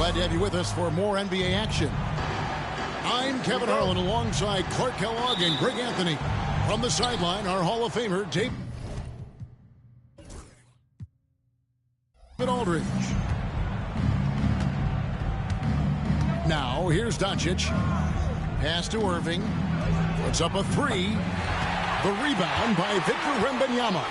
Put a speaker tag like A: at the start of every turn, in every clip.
A: Glad to have you with us for more NBA action. I'm Kevin Harlan alongside Clark Kellogg and Greg Anthony. From the sideline, our Hall of Famer, David Aldridge. Now, here's Doncic. Pass to Irving. Puts up a three. The rebound by Victor Wembanyama.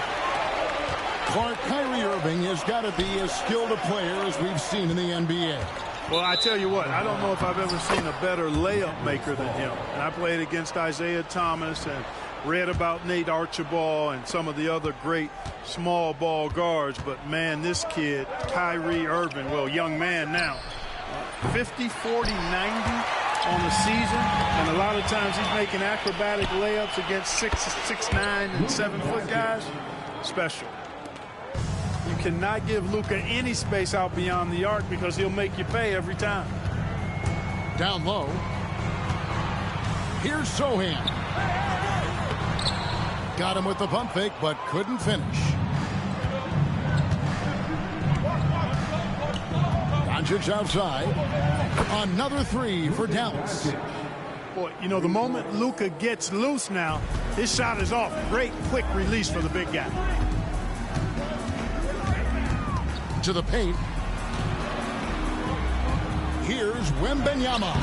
A: Clark, Kyrie Irving has got to be as skilled a player as we've seen in the NBA.
B: Well, I tell you what, I don't know if I've ever seen a better layup maker than him. And I played against Isaiah Thomas and read about Nate Archibald and some of the other great small ball guards. But, man, this kid, Kyrie Irving, well, young man now, 50, 40, 90 on the season. And a lot of times he's making acrobatic layups against 6'9" and 7-foot guys. Special. You cannot give Luka any space out beyond the arc because he'll make you pay every time.
A: Down low. Here's Sohan. Got him with the pump fake, but couldn't finish. Doncic outside. Another three for Dallas.
B: Boy, you know, the moment Luka gets loose now, his shot is off. Great quick release for the big guy.
A: To the paint. Here's Wembanyama.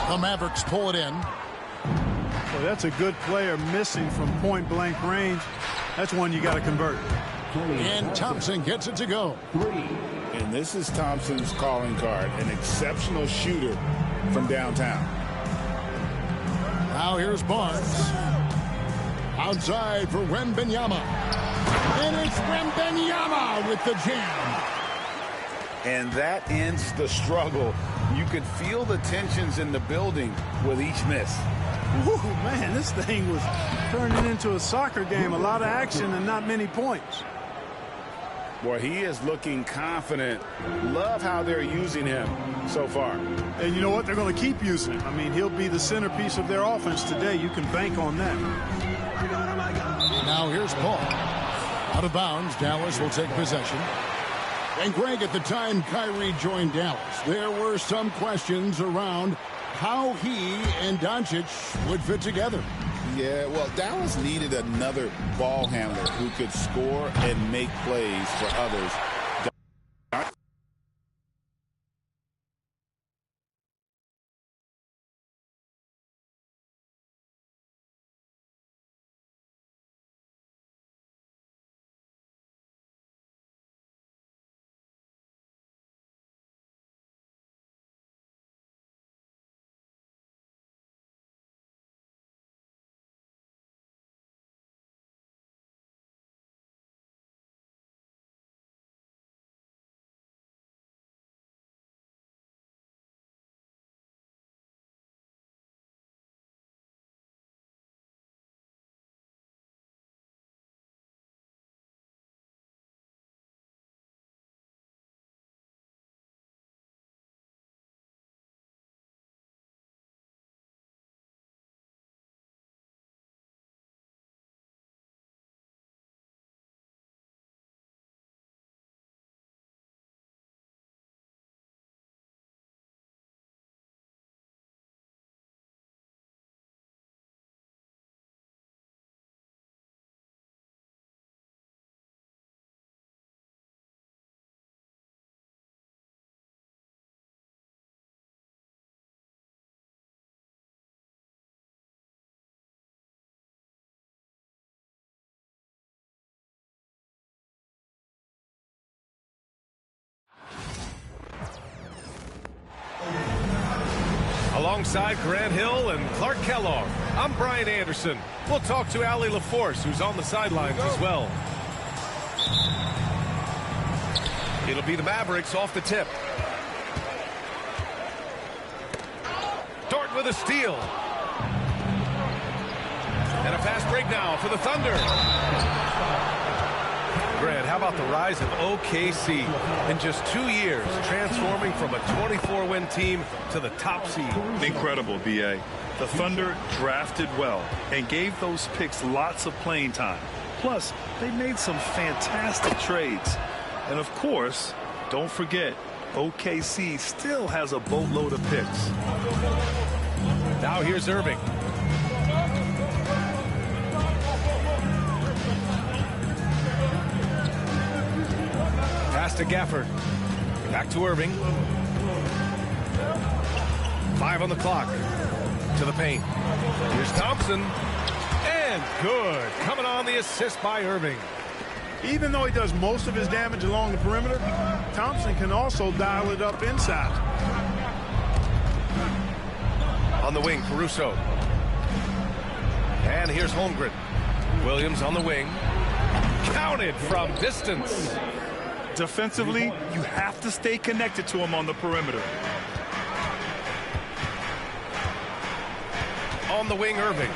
A: The Mavericks pull it in.
B: Well, that's a good player missing from point-blank range. That's one you got to convert.
A: And Thompson gets it to go.
C: And this is Thompson's calling card, an exceptional shooter from downtown.
A: Now here's Barnes. Outside for Wembanyama. And it's Wembanyama with the jam.
C: And that ends the struggle. You could feel the tensions in the building with each miss.
B: Woo, man, this thing was turning into a soccer game. A lot of action and not many points.
C: Boy, he is looking confident. Love how they're using him so far.
B: And you know what? They're going to keep using him. I mean, he'll be the centerpiece of their offense today. You can bank on that.
A: Now here's Paul. Out of bounds, Dallas will take possession. And Greg, at the time Kyrie joined Dallas, there were some questions around how he and Doncic would fit together.
C: Yeah, well, Dallas needed another ball handler who could score and make plays for others.
D: Alongside Grant Hill and Clark Kellogg, I'm Brian Anderson. We'll talk to Allie LaForce, who's on the sidelines as well. It'll be the Mavericks off the tip. Dort with a steal. And a fast break now for the Thunder. Grant, how about the rise of OKC in just 2 years, transforming from a 24-win team to the top seed?
E: Incredible, B.A. The Thunder drafted well and gave those picks lots of playing time. Plus, they made some fantastic trades. And, of course, don't forget, OKC still has a boatload of picks.
D: Now here's Irving. Pass to Gafford. Back to Irving. 5 on the clock. To the paint. Here's Thompson. And good. Coming on the assist by Irving.
B: Even though he does most of his damage along the perimeter, Thompson can also dial it up inside.
D: On the wing, Caruso. And here's Holmgren. Williams on the wing. Counted from distance.
E: Defensively, you have to stay connected to him on the perimeter.
D: On the wing, Irving.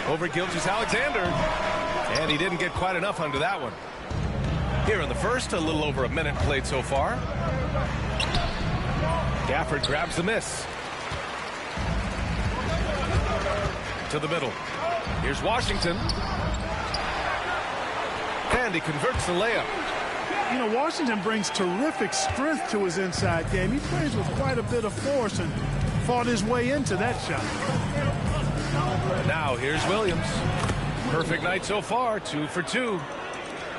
D: Over Gilgeous-Alexander. And he didn't get quite enough under that one. Here in the first, a little over a minute played so far. Gafford grabs the miss. To the middle. Here's Washington. And he converts the layup.
B: You know, Washington brings terrific strength to his inside game. He plays with quite a bit of force and fought his way into that shot.
D: Now here's Williams. Perfect night so far, 2 for 2.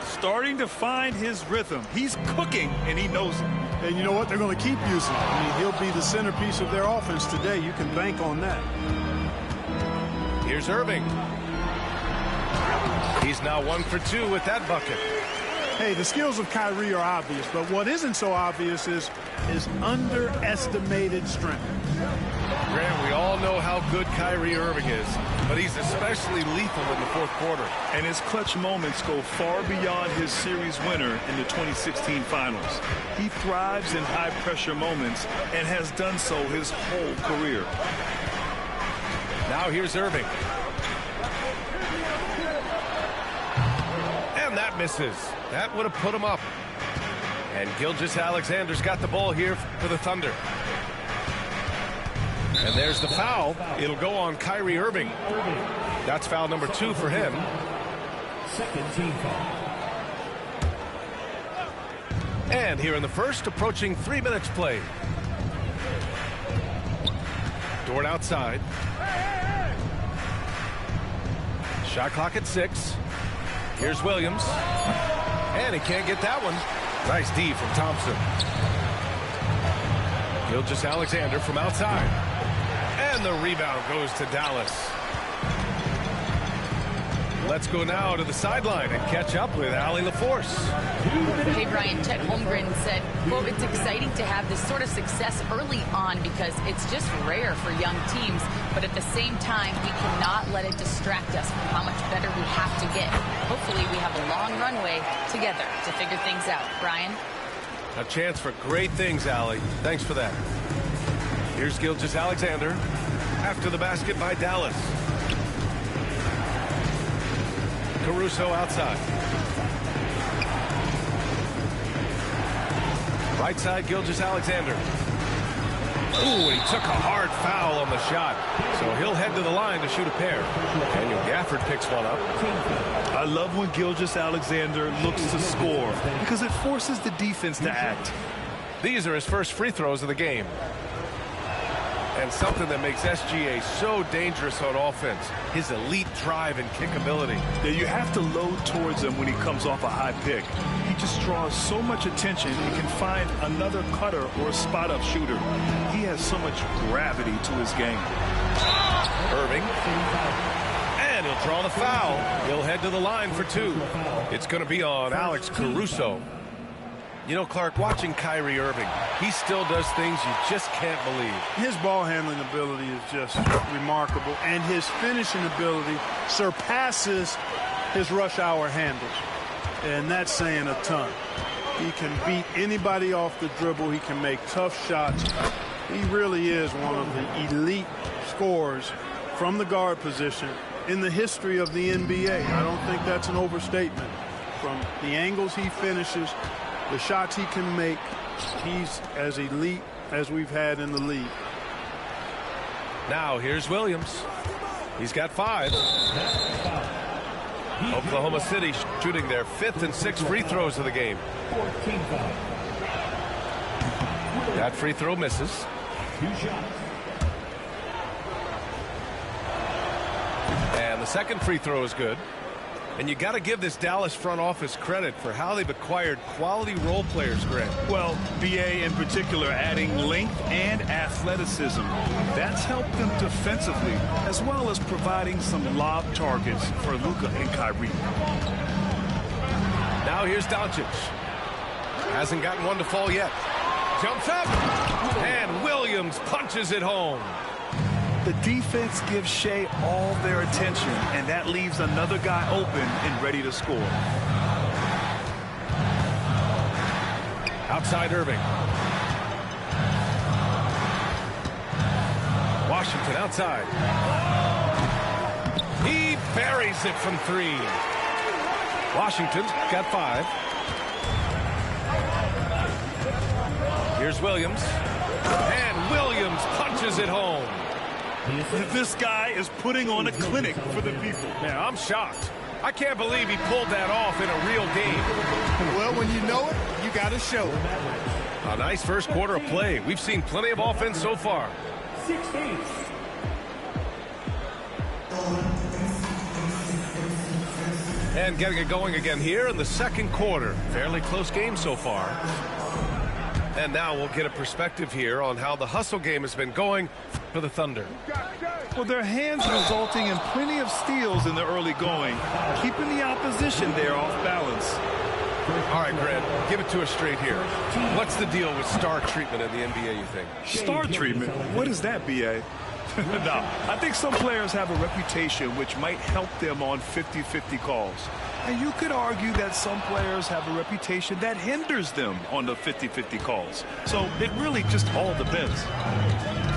E: Starting to find his rhythm. He's cooking, and he knows it.
B: And you know what? They're going to keep using him. I mean, he'll be the centerpiece of their offense today. You can bank on that.
D: Here's Irving. He's now 1 for 2 with that bucket.
B: Hey, the skills of Kyrie are obvious, but what isn't so obvious is his underestimated strength.
D: Graham, we all know how good Kyrie Irving is, but he's especially lethal in the fourth quarter.
E: And his clutch moments go far beyond his series winner in the 2016 finals. He thrives in high-pressure moments and has done so his whole career.
D: Now here's Irving. And that misses. That would have put him up. And Gilgeous-Alexander's got the ball here for the Thunder. And there's the foul. It'll go on Kyrie Irving. That's foul number 2 for him.
F: Second team foul.
D: And here in the first, approaching 3 minutes played. Dort outside. Shot clock at 6. Here's Williams. And he can't get that one. Nice D from Thompson. Gilgeous-Alexander from outside. And the rebound goes to Dallas. Let's go now to the sideline and catch up with Allie LaForce.
G: Hey, Brian, Chet Holmgren said, quote, "It's exciting to have this sort of success early on because it's just rare for young teams. But at the same time, we cannot let it distract us from how much better we have to get. Hopefully, we have a long runway together to figure things out." Brian?
D: A chance for great things, Allie. Thanks for that. Here's Gilgeous-Alexander after the basket by Dallas. Caruso outside. Right side, Gilgeous-Alexander. Ooh, he took a hard foul on the shot. So he'll head to the line to shoot a pair. Daniel Gafford picks one up.
E: I love when Gilgeous-Alexander looks to score because it forces the defense to act.
D: These are his first free throws of the game. And something that makes SGA so dangerous on offense, his elite drive and kick ability.
E: Yeah, you have to load towards him when he comes off a high pick. He just draws so much attention. He can find another cutter or a spot-up shooter. He has so much gravity to his game.
D: Irving. And he'll draw the foul. He'll head to the line for 2. It's going to be on Alex Caruso. You know, Clark, watching Kyrie Irving, he still does things you just can't believe.
B: His ball handling ability is just remarkable, and his finishing ability surpasses his rush hour handles. And that's saying a ton. He can beat anybody off the dribble. He can make tough shots. He really is one of the elite scorers from the guard position in the history of the NBA. I don't think that's an overstatement. From the angles he finishes, the shots he can make, he's as elite as we've had in the league.
D: Now here's Williams. He's got 5. Oklahoma City shooting their 5th and 6th free throws of the game.
F: 14 foul.
D: That free throw misses.
F: 2 shots.
D: And the second free throw is good. And you got to give this Dallas front office credit for how they've acquired quality role players, Greg.
E: Well, BA in particular adding length and athleticism. That's helped them defensively, as well as providing some lob targets for Luka and Kyrie.
D: Now here's Doncic. Hasn't gotten one to fall yet. Jumps up, and Williams punches it home.
E: The defense gives Shea all their attention, and that leaves another guy open and ready to score.
D: Outside Irving. Washington outside. He buries it from 3. Washington's got 5. Here's Williams. And Williams punches it home.
E: This guy is putting on a clinic for the people.
D: Yeah, I'm shocked. I can't believe he pulled that off in a real game.
B: Well, when you know it, you got to show it.
D: A nice first quarter of play. We've seen plenty of offense so far.
F: 16.
D: And getting it going again here in the second quarter. Fairly close game so far. And now we'll get a perspective here on how the hustle game has been going for the Thunder.
E: Well, their hands resulting in plenty of steals in the early going, keeping the opposition there off balance.
D: All right, Grant, give it to us straight here. What's the deal with star treatment in the NBA, you think?
E: Star treatment? What is that, BA? No, I think some players have a reputation which might help them on 50-50 calls. And you could argue that some players have a reputation that hinders them on the 50-50 calls. So it really just all depends.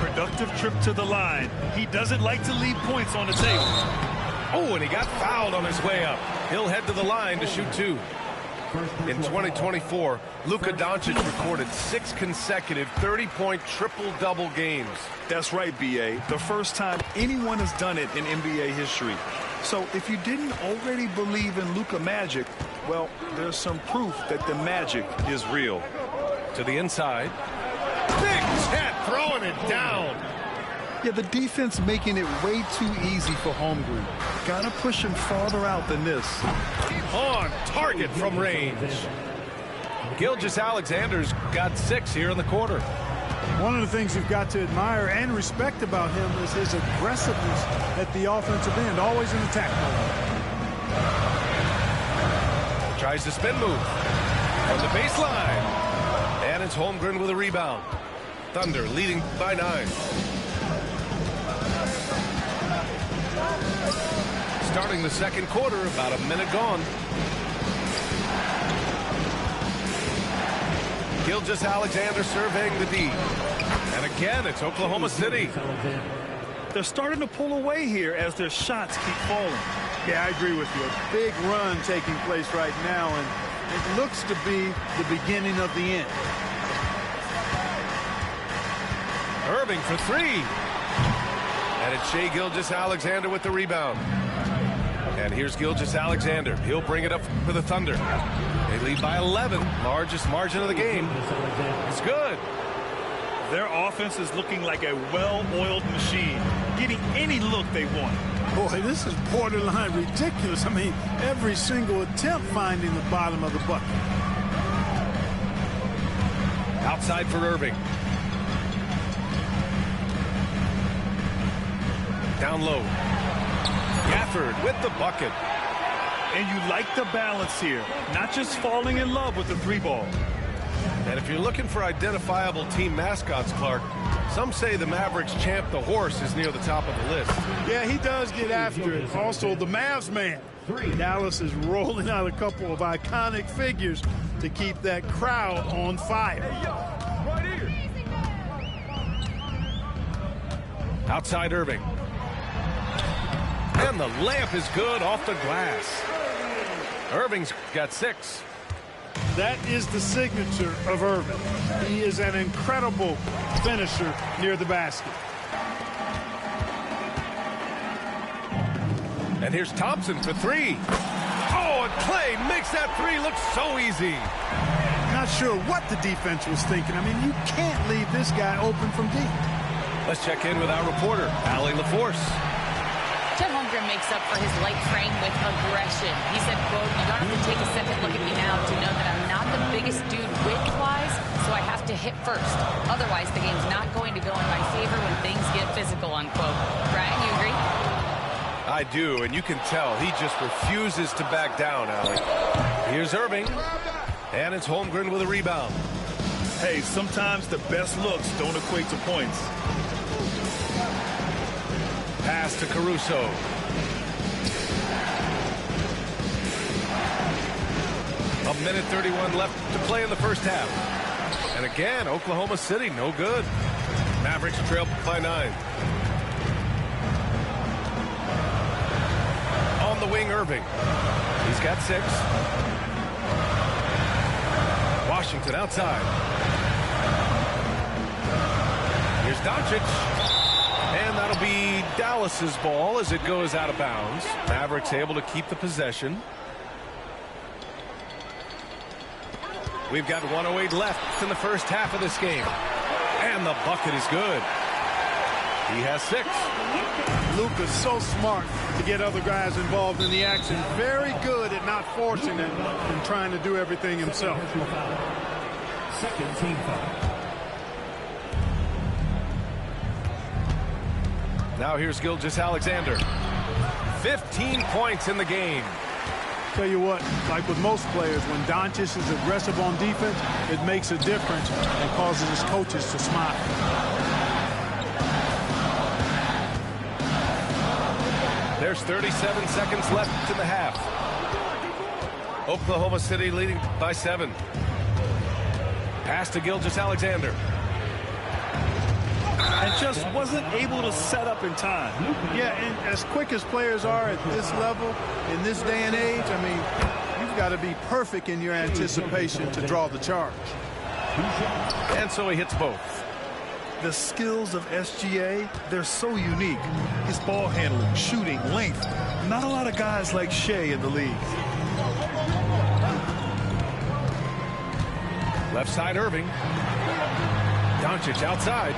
E: Productive trip to the line. He doesn't like to leave points on the table.
D: Oh, and he got fouled on his way up. He'll head to the line to shoot 2. In 2024, Luka Doncic recorded 6 consecutive 30-point triple-double games.
E: That's right, BA. The first time anyone has done it in NBA history. So if you didn't already believe in Luka magic, well, there's some proof that the magic is real.
D: To the inside. Big Chet throwing it down.
E: Yeah, the defense making it way too easy for Holmgren. Gotta push him farther out than this.
D: On target from range. Gilgeous-Alexander's got 6 here in the quarter.
B: One of the things you've got to admire and respect about him is his aggressiveness at the offensive end, always in attack mode.
D: Tries to spin move from the baseline. And it's Holmgren with a rebound. Thunder leading by 9. Starting the second quarter, about a minute gone. Gilgeous-Alexander surveying the D. And again, it's Oklahoma City.
E: They're starting to pull away here as their shots keep falling.
B: Yeah, I agree with you. A big run taking place right now, and it looks to be the beginning of the end.
D: Irving for 3. And it's Shai Gilgeous-Alexander with the rebound. And here's Gilgeous-Alexander. He'll bring it up for the Thunder. They lead by 11. Largest margin of the game. It's good.
E: Their offense is looking like a well-oiled machine, getting any look they want.
B: Boy, this is borderline ridiculous. I mean, every single attempt finding the bottom of the bucket.
D: Outside for Irving. Down low. Gafford with the bucket.
E: And you like the balance here, not just falling in love with the 3-ball.
D: And if you're looking for identifiable team mascots, Clark, some say the Mavericks champ, the horse, is near the top of the list.
B: Yeah, he does get after it. Also, the Mavs man. Dallas is rolling out a couple of iconic figures to keep that crowd on fire.
D: Outside Irving. And the layup is good off the glass. Irving's got 6.
B: That is the signature of Irving. He is an incredible finisher near the basket.
D: And here's Thompson for 3. Oh, and Clay makes that 3 look so easy.
B: Not not sure what the defense was thinking. I mean, you can't leave this guy open from deep.
D: Let's check in with our reporter, Allie LaForce.
G: Chet Holmgren makes up for his light frame with aggression. He said, quote, "You don't have to take a second look at me now to know that I'm not the biggest dude width-wise, so I have to hit first. Otherwise, the game's not going to go in my favor when things get physical," unquote. Brian, you agree?
D: I do, and you can tell he just refuses to back down, Allie. Here's Irving, and it's Holmgren with a rebound.
E: Hey, sometimes the best looks don't equate to points.
D: Pass to Caruso. A minute 31 left to play in the first half. And again, Oklahoma City, no good. Mavericks trail by 9. On the wing, Irving. He's got 6. Washington outside. Here's Doncic. And that'll be Dallas's ball as it goes out of bounds. Mavericks able to keep the possession. We've got 1:08 left in the first half of this game. And the bucket is good. He has 6.
B: Luka's so smart to get other guys involved in the action. Very good at not forcing it and trying to do everything himself.
F: Second team foul.
D: Now here's Gilgeous-Alexander. 15 points in the game.
B: Tell you what, like with most players, when Doncic is aggressive on defense, it makes a difference and causes his coaches to smile.
D: There's 37 seconds left in the half. Oklahoma City leading by 7. Pass to Gilgeous-Alexander.
E: And just wasn't able to set up in time.
B: Yeah, and as quick as players are at this level, in this day and age, I mean, you've got to be perfect in your anticipation to draw the charge.
D: And so he hits both.
E: The skills of SGA, they're so unique. His ball handling, shooting, length. Not a lot of guys like Shea in the league.
D: Left side, Irving. Doncic outside.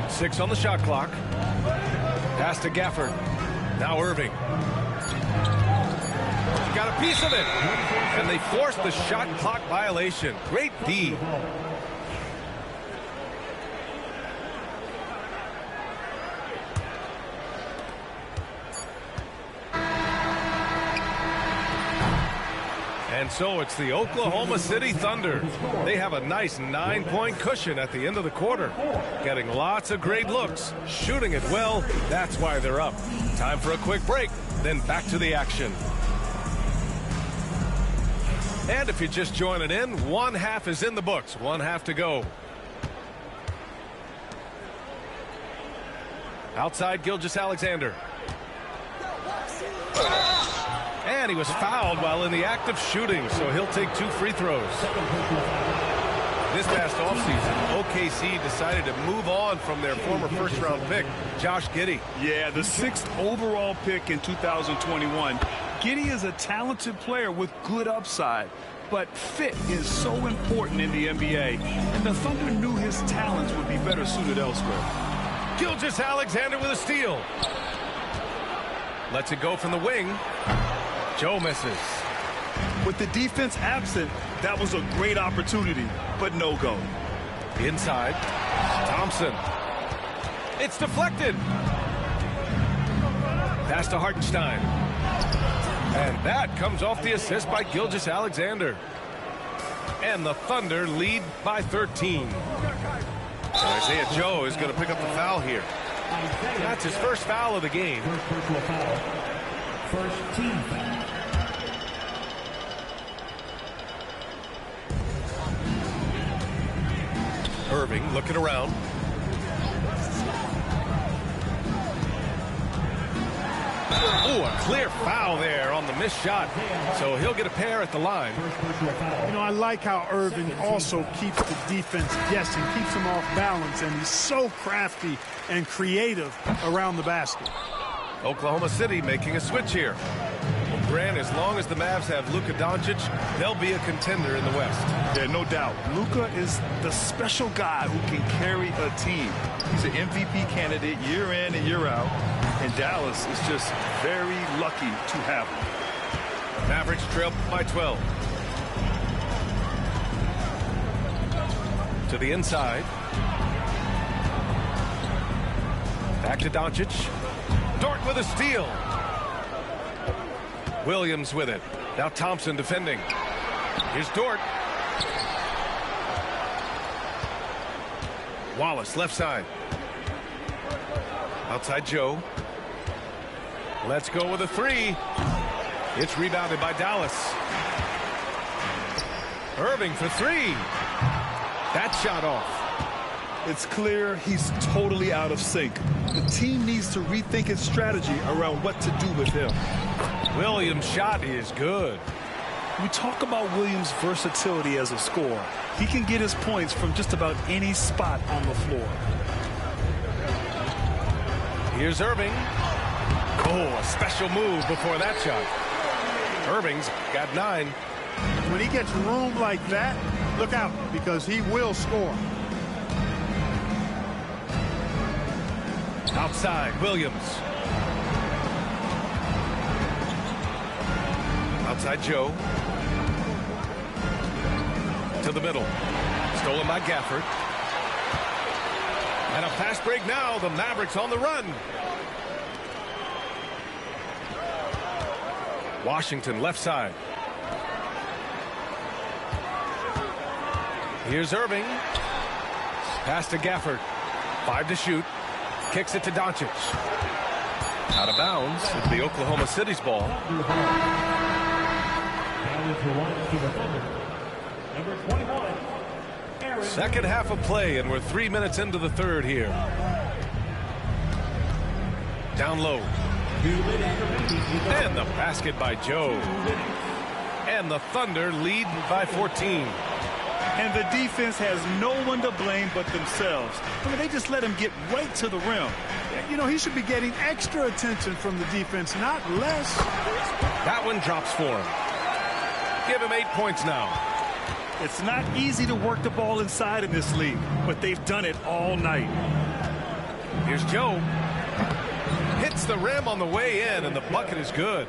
D: 6 on the shot clock. Pass to Gafford. Now Irving. Got a piece of it. And they forced the shot clock violation. Great D. And so it's the Oklahoma City Thunder. They have a nice 9-point cushion at the end of the quarter. Getting lots of great looks, shooting it well. That's why they're up. Time for a quick break, then back to the action. And if you're just joining in, 1 half is in the books. 1 half to go. Outside, Gilgeous-Alexander. And he was fouled while in the act of shooting, so he'll take 2 free throws. This past offseason, OKC decided to move on from their former first-round pick, Josh Giddey.
E: Yeah, the 6th overall pick in 2021. Giddey is a talented player with good upside, but fit is so important in the NBA, and the Thunder knew his talents would be better suited elsewhere.
D: Gilgeous-Alexander with a steal. Lets it go from the wing. Joe misses.
E: With the defense absent, that was a great opportunity, but no go.
D: Inside. Thompson. It's deflected. Pass to Hartenstein. And that comes off the assist by Gilgeous-Alexander. And the Thunder lead by 13. And Isaiah Joe is going to pick up the foul here. That's his first foul of the game.
F: First team foul.
D: Irving looking around. Oh, a clear foul there on the missed shot. So he'll get a pair at the line.
B: You know, I like how Irving also keeps the defense guessing, keeps them off balance, and he's so crafty and creative around the basket.
D: Oklahoma City making a switch here. Grant, as long as the Mavs have Luka Doncic, they'll be a contender in the West.
E: Yeah, no doubt. Luka is the special guy who can carry a team. He's an MVP candidate year in and year out, and Dallas is just very lucky to have him.
D: Mavericks trail by 12. To the inside. Back to Doncic. Dort with a steal. Williams with it. Now Thompson defending. Here's Dort. Wallace left side. Outside Joe. Let's go with a three. It's rebounded by Dallas. Irving for three. That shot off.
E: It's clear he's totally out of sync. The team needs to rethink its strategy around what to do with him.
D: Williams' shot is good.
E: We talk about Williams' versatility as a scorer. He can get his points from just about any spot on the floor.
D: Here's Irving. Oh, a special move before that shot. Irving's got 9.
B: When he gets room like that, look out, because he will score.
D: Outside, Williams. Outside Joe. To the middle. Stolen by Gafford. And a fast break now. The Mavericks on the run. Washington left side. Here's Irving. Pass to Gafford. 5 to shoot. Kicks it to Doncic. Out of bounds. It's the Oklahoma City's ball.
F: Number 21.
D: Second half of play, and we're 3 minutes into the third here. Down low. And the basket by Joe. And the Thunder lead by 14.
E: And the defense has no one to blame but themselves. I mean, they just let him get right to the rim.
B: You know, he should be getting extra attention from the defense, not less.
D: That one drops for him. Give him 8 points now.
E: It's not easy to work the ball inside in this league, but they've done it all night.
D: Here's Joe. Hits the rim on the way in, and the bucket is good.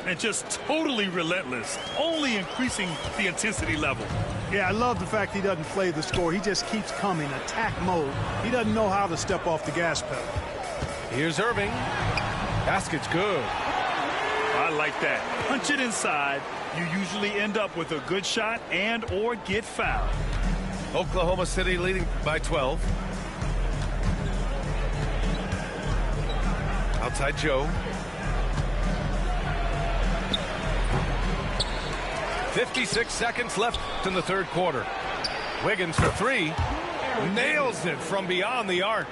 E: And just totally relentless, only increasing the intensity level.
B: Yeah, I love the fact he doesn't play the score. He just keeps coming, attack mode. He doesn't know how to step off the gas pedal.
D: Here's Irving. Basket's good.
E: I like that. Punch it inside. You usually end up with a good shot and or get fouled.
D: Oklahoma City leading by 12. Outside Joe. 56 seconds left in the third quarter. Wiggins for three. Nails it from beyond the arc.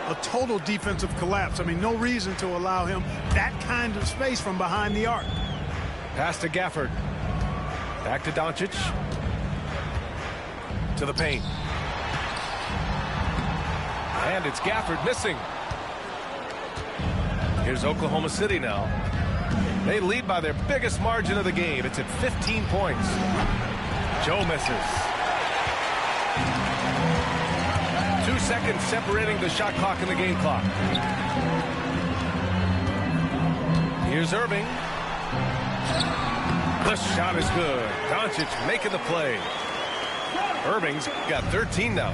B: A total defensive collapse. I mean, no reason to allow him that kind of space from behind the arc.
D: Pass to Gafford. Back to Doncic. To the paint. And it's Gafford missing. Here's Oklahoma City now. They lead by their biggest margin of the game. It's at 15 points. Joe misses. 2 seconds separating the shot clock and the game clock. Here's Irving. The shot is good. Doncic making the play. Irving's got 13 now.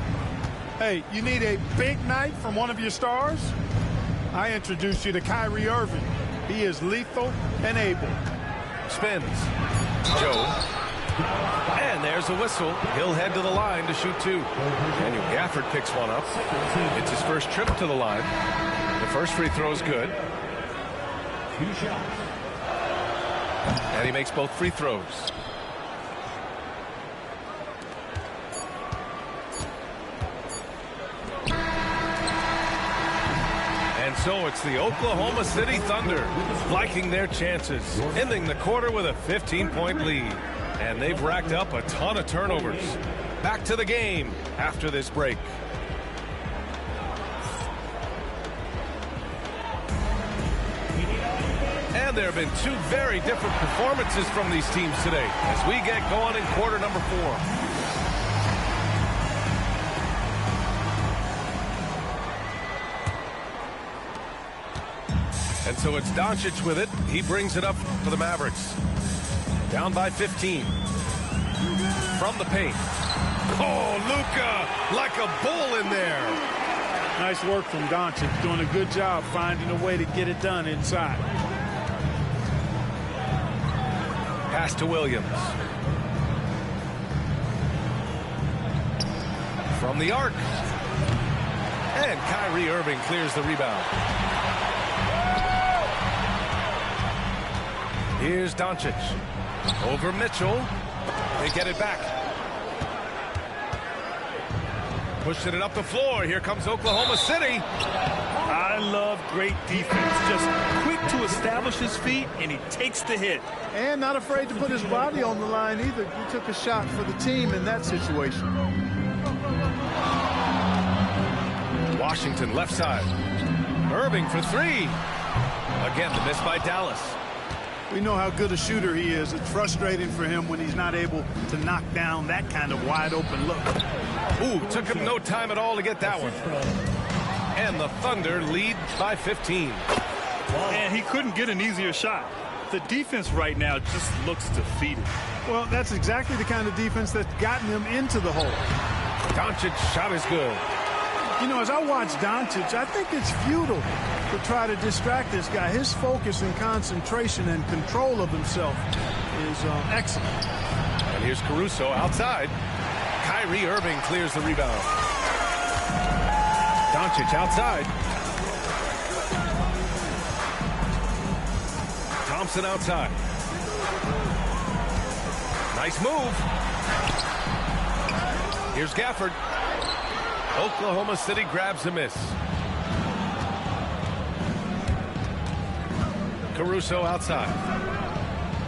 B: Hey, you need a big night from one of your stars? I introduce you to Kyrie Irving. He is lethal and able.
D: Spins. Joe. And there's a whistle. He'll head to the line to shoot 2. Daniel Gafford picks one up. It's his first trip to the line. The first free throw is good.
F: 2 shots.
D: And he makes both free throws. And so it's the Oklahoma City Thunder flanking their chances, ending the quarter with a 15-point lead. And they've racked up a ton of turnovers. Back to the game after this break. And And there have been two very different performances from these teams today as we get going in quarter number 4. And so it's Doncic with it. He brings it up for the Mavericks. Down by 15. From the paint. Oh, Luka, like a bull in there.
B: Nice work from Doncic, doing a good job finding a way to get it done inside.
D: Pass to Williams. From the arc. And Kyrie Irving clears the rebound. Here's Doncic. Over Mitchell. They get it back. Pushing it up the floor. Here comes Oklahoma City.
E: I love great defense. Just quick to establish his feet, and he takes the hit.
B: And not afraid to put his body on the line either. He took a shot for the team in that situation.
D: Washington left side. Irving for 3. Again, the miss by Dallas.
B: We know how good a shooter he is. It's frustrating for him when he's not able to knock down that kind of wide open look.
D: Ooh, took him no time at all to get that one. And the Thunder lead by 15.
E: And he couldn't get an easier shot. The defense right now just looks defeated.
B: Well, that's exactly the kind of defense that's gotten them into the hole.
D: Doncic shot is good.
B: You know, as I watch Doncic, I think it's futile to try to distract this guy. His focus and concentration and control of himself is excellent.
D: And here's Caruso outside. Kyrie Irving clears the rebound. Doncic outside. Thompson outside. Nice move. Here's Gafford. Oklahoma City grabs a miss. Caruso outside.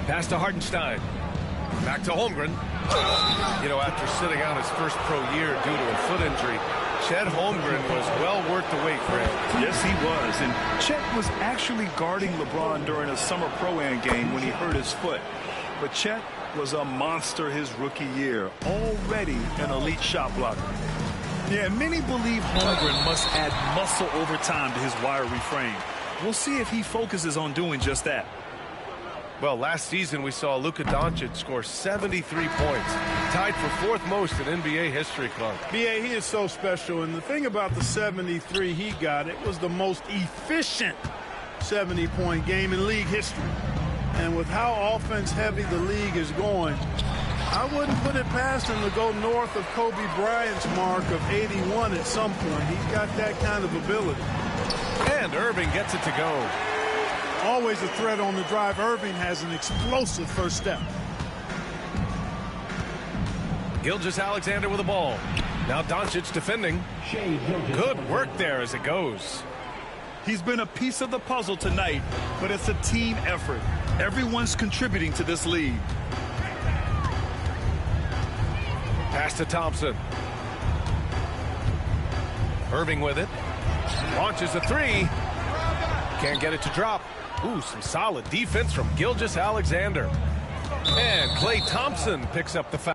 D: Pass to Hartenstein. Back to Holmgren. You know, after sitting out his first pro year due to a foot injury, Chet Holmgren was well worth the wait for him.
E: Yes, he was. And Chet was actually guarding LeBron during a summer pro-am game when he hurt his foot. But Chet was a monster his rookie year, already an elite shot blocker. Yeah, many believe Holmgren must add muscle over time to his wiry frame. We'll see if he focuses on doing just that.
D: Well, last season we saw Luka Doncic score 73 points, tied for 4th most in NBA history, Clark.
B: B.A., he is so special, and the thing about the 73 he got, it was the most efficient 70-point game in league history. And with how offense-heavy the league is going, I wouldn't put it past him to go north of Kobe Bryant's mark of 81 at some point. He's got that kind of ability.
D: And Irving gets it to go.
B: Always a threat on the drive. Irving has an explosive first step.
D: Gilgeous-Alexander with the ball. Now Doncic defending. Good work there as it goes.
E: He's been a piece of the puzzle tonight, but it's a team effort. Everyone's contributing to this lead.
D: Pass to Thompson. Irving with it. Launches a 3. Can't get it to drop. Ooh, some solid defense from Gilgeous-Alexander. And Klay Thompson picks up the foul.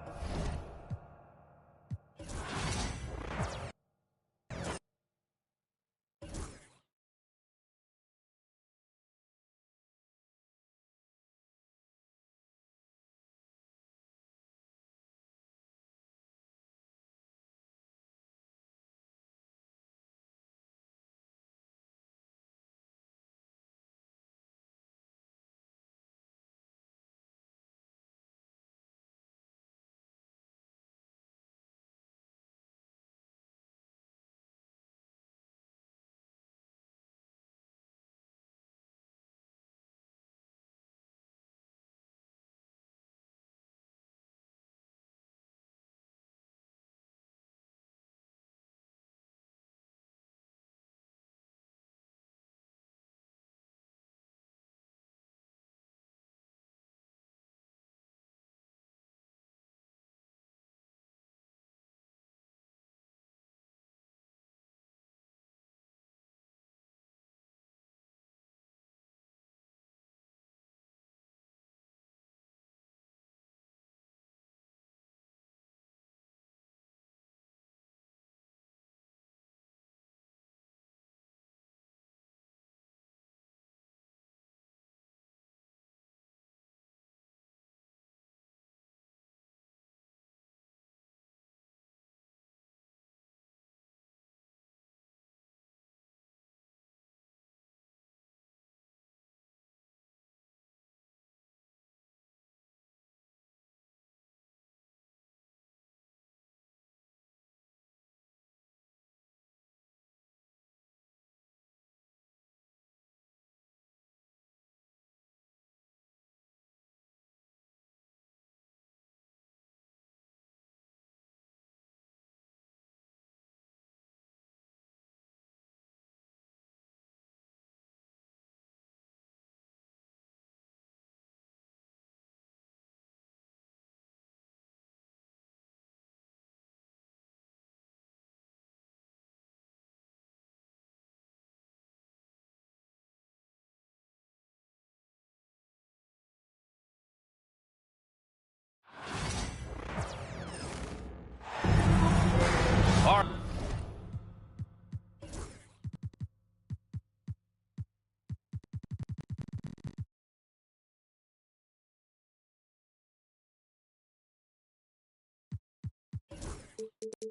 D: All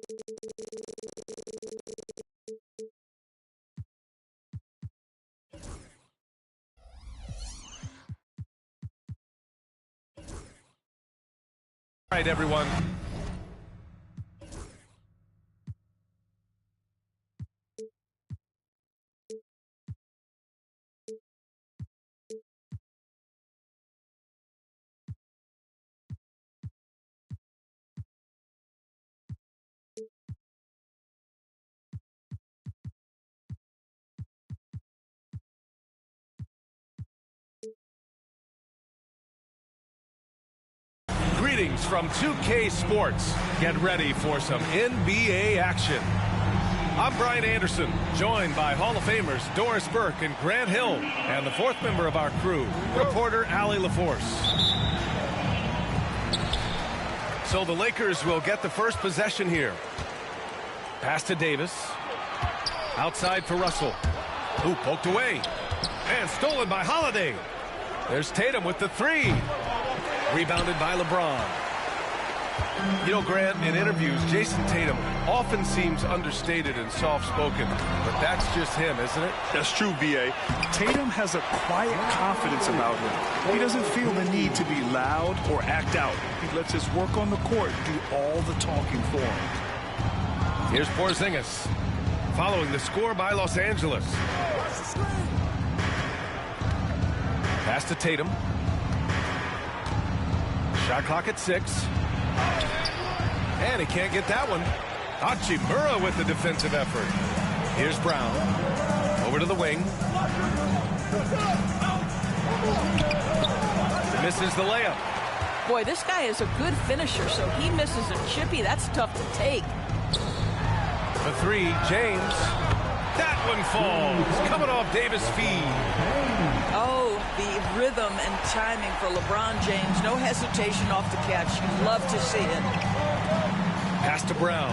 D: right, everyone. Greetings from 2K Sports. Get ready for some NBA action. I'm Brian Anderson, joined by Hall of Famers Doris Burke and Grant Hill, and the fourth member of our crew, reporter Allie LaForce. So the Lakers will get the first possession here. Pass to Davis. Outside for Russell, who poked away. And stolen by Holiday. There's Tatum with the three. Rebounded by LeBron. You know, Grant, in interviews, Jason Tatum often seems understated and soft-spoken, but that's just him, isn't it?
E: That's true, B.A. Tatum has a quiet confidence about him. He doesn't feel the need to be loud or act out. He lets his work on the court do all the talking for him.
D: Here's Porzingis, following the score by Los Angeles. Pass to Tatum. Shot clock at 6. And he can't get that one. Hachimura with the defensive effort. Here's Brown. Over to the wing. Misses the layup.
H: Boy, this guy is a good finisher, so he misses a chippy. That's tough to take.
D: The three, James. That one falls. Coming off Davis' feed.
H: Oh, the rhythm and timing for LeBron James. No hesitation off the catch. You love to see it.
D: Pass to Brown.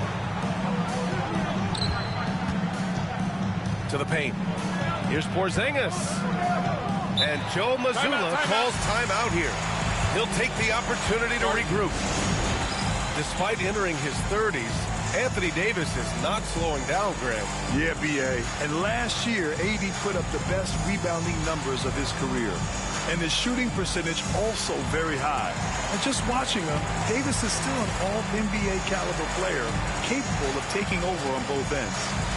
D: To the paint. Here's Porzingis. And Joe Mazzulla calls timeout here. He'll take the opportunity to regroup. Despite entering his 30s, Anthony Davis is not slowing down, Grant.
E: Yeah, B.A. And last year, AD put up the best rebounding numbers of his career. And his shooting percentage also very high. And just watching him, Davis is still an all-NBA caliber player, capable of taking over on both ends.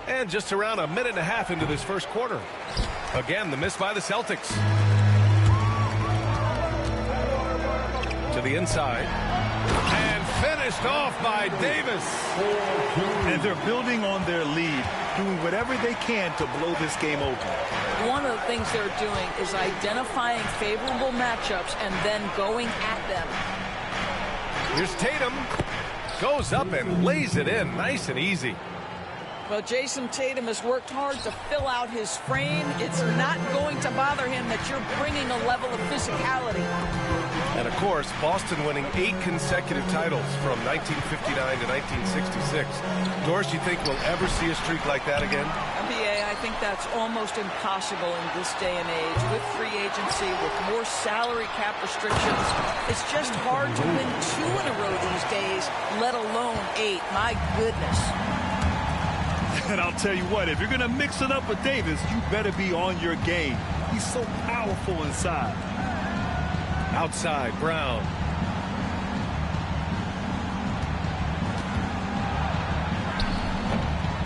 D: And just around a minute and a half into this first quarter. Again, the miss by the Celtics. To the inside. And finished off by Davis.
E: And they're building on their lead, doing whatever they can to blow this game open.
H: One of the things they're doing is identifying favorable matchups and then going at them.
D: Here's Tatum. Goes up and lays it in nice and easy.
H: Well, Jason Tatum has worked hard to fill out his frame. It's not going to bother him that you're bringing a level of physicality.
D: And, of course, Boston winning 8 consecutive titles from 1959 to 1966. Doris, you think we'll ever see a streak like that again?
H: NBA, I think that's almost impossible in this day and age. With free agency, with more salary cap restrictions, it's just hard to win 2 in a row these days, let alone 8. My goodness.
E: And I'll tell you what, if you're going to mix it up with Davis, you better be on your game. He's so powerful inside.
D: Outside, Brown.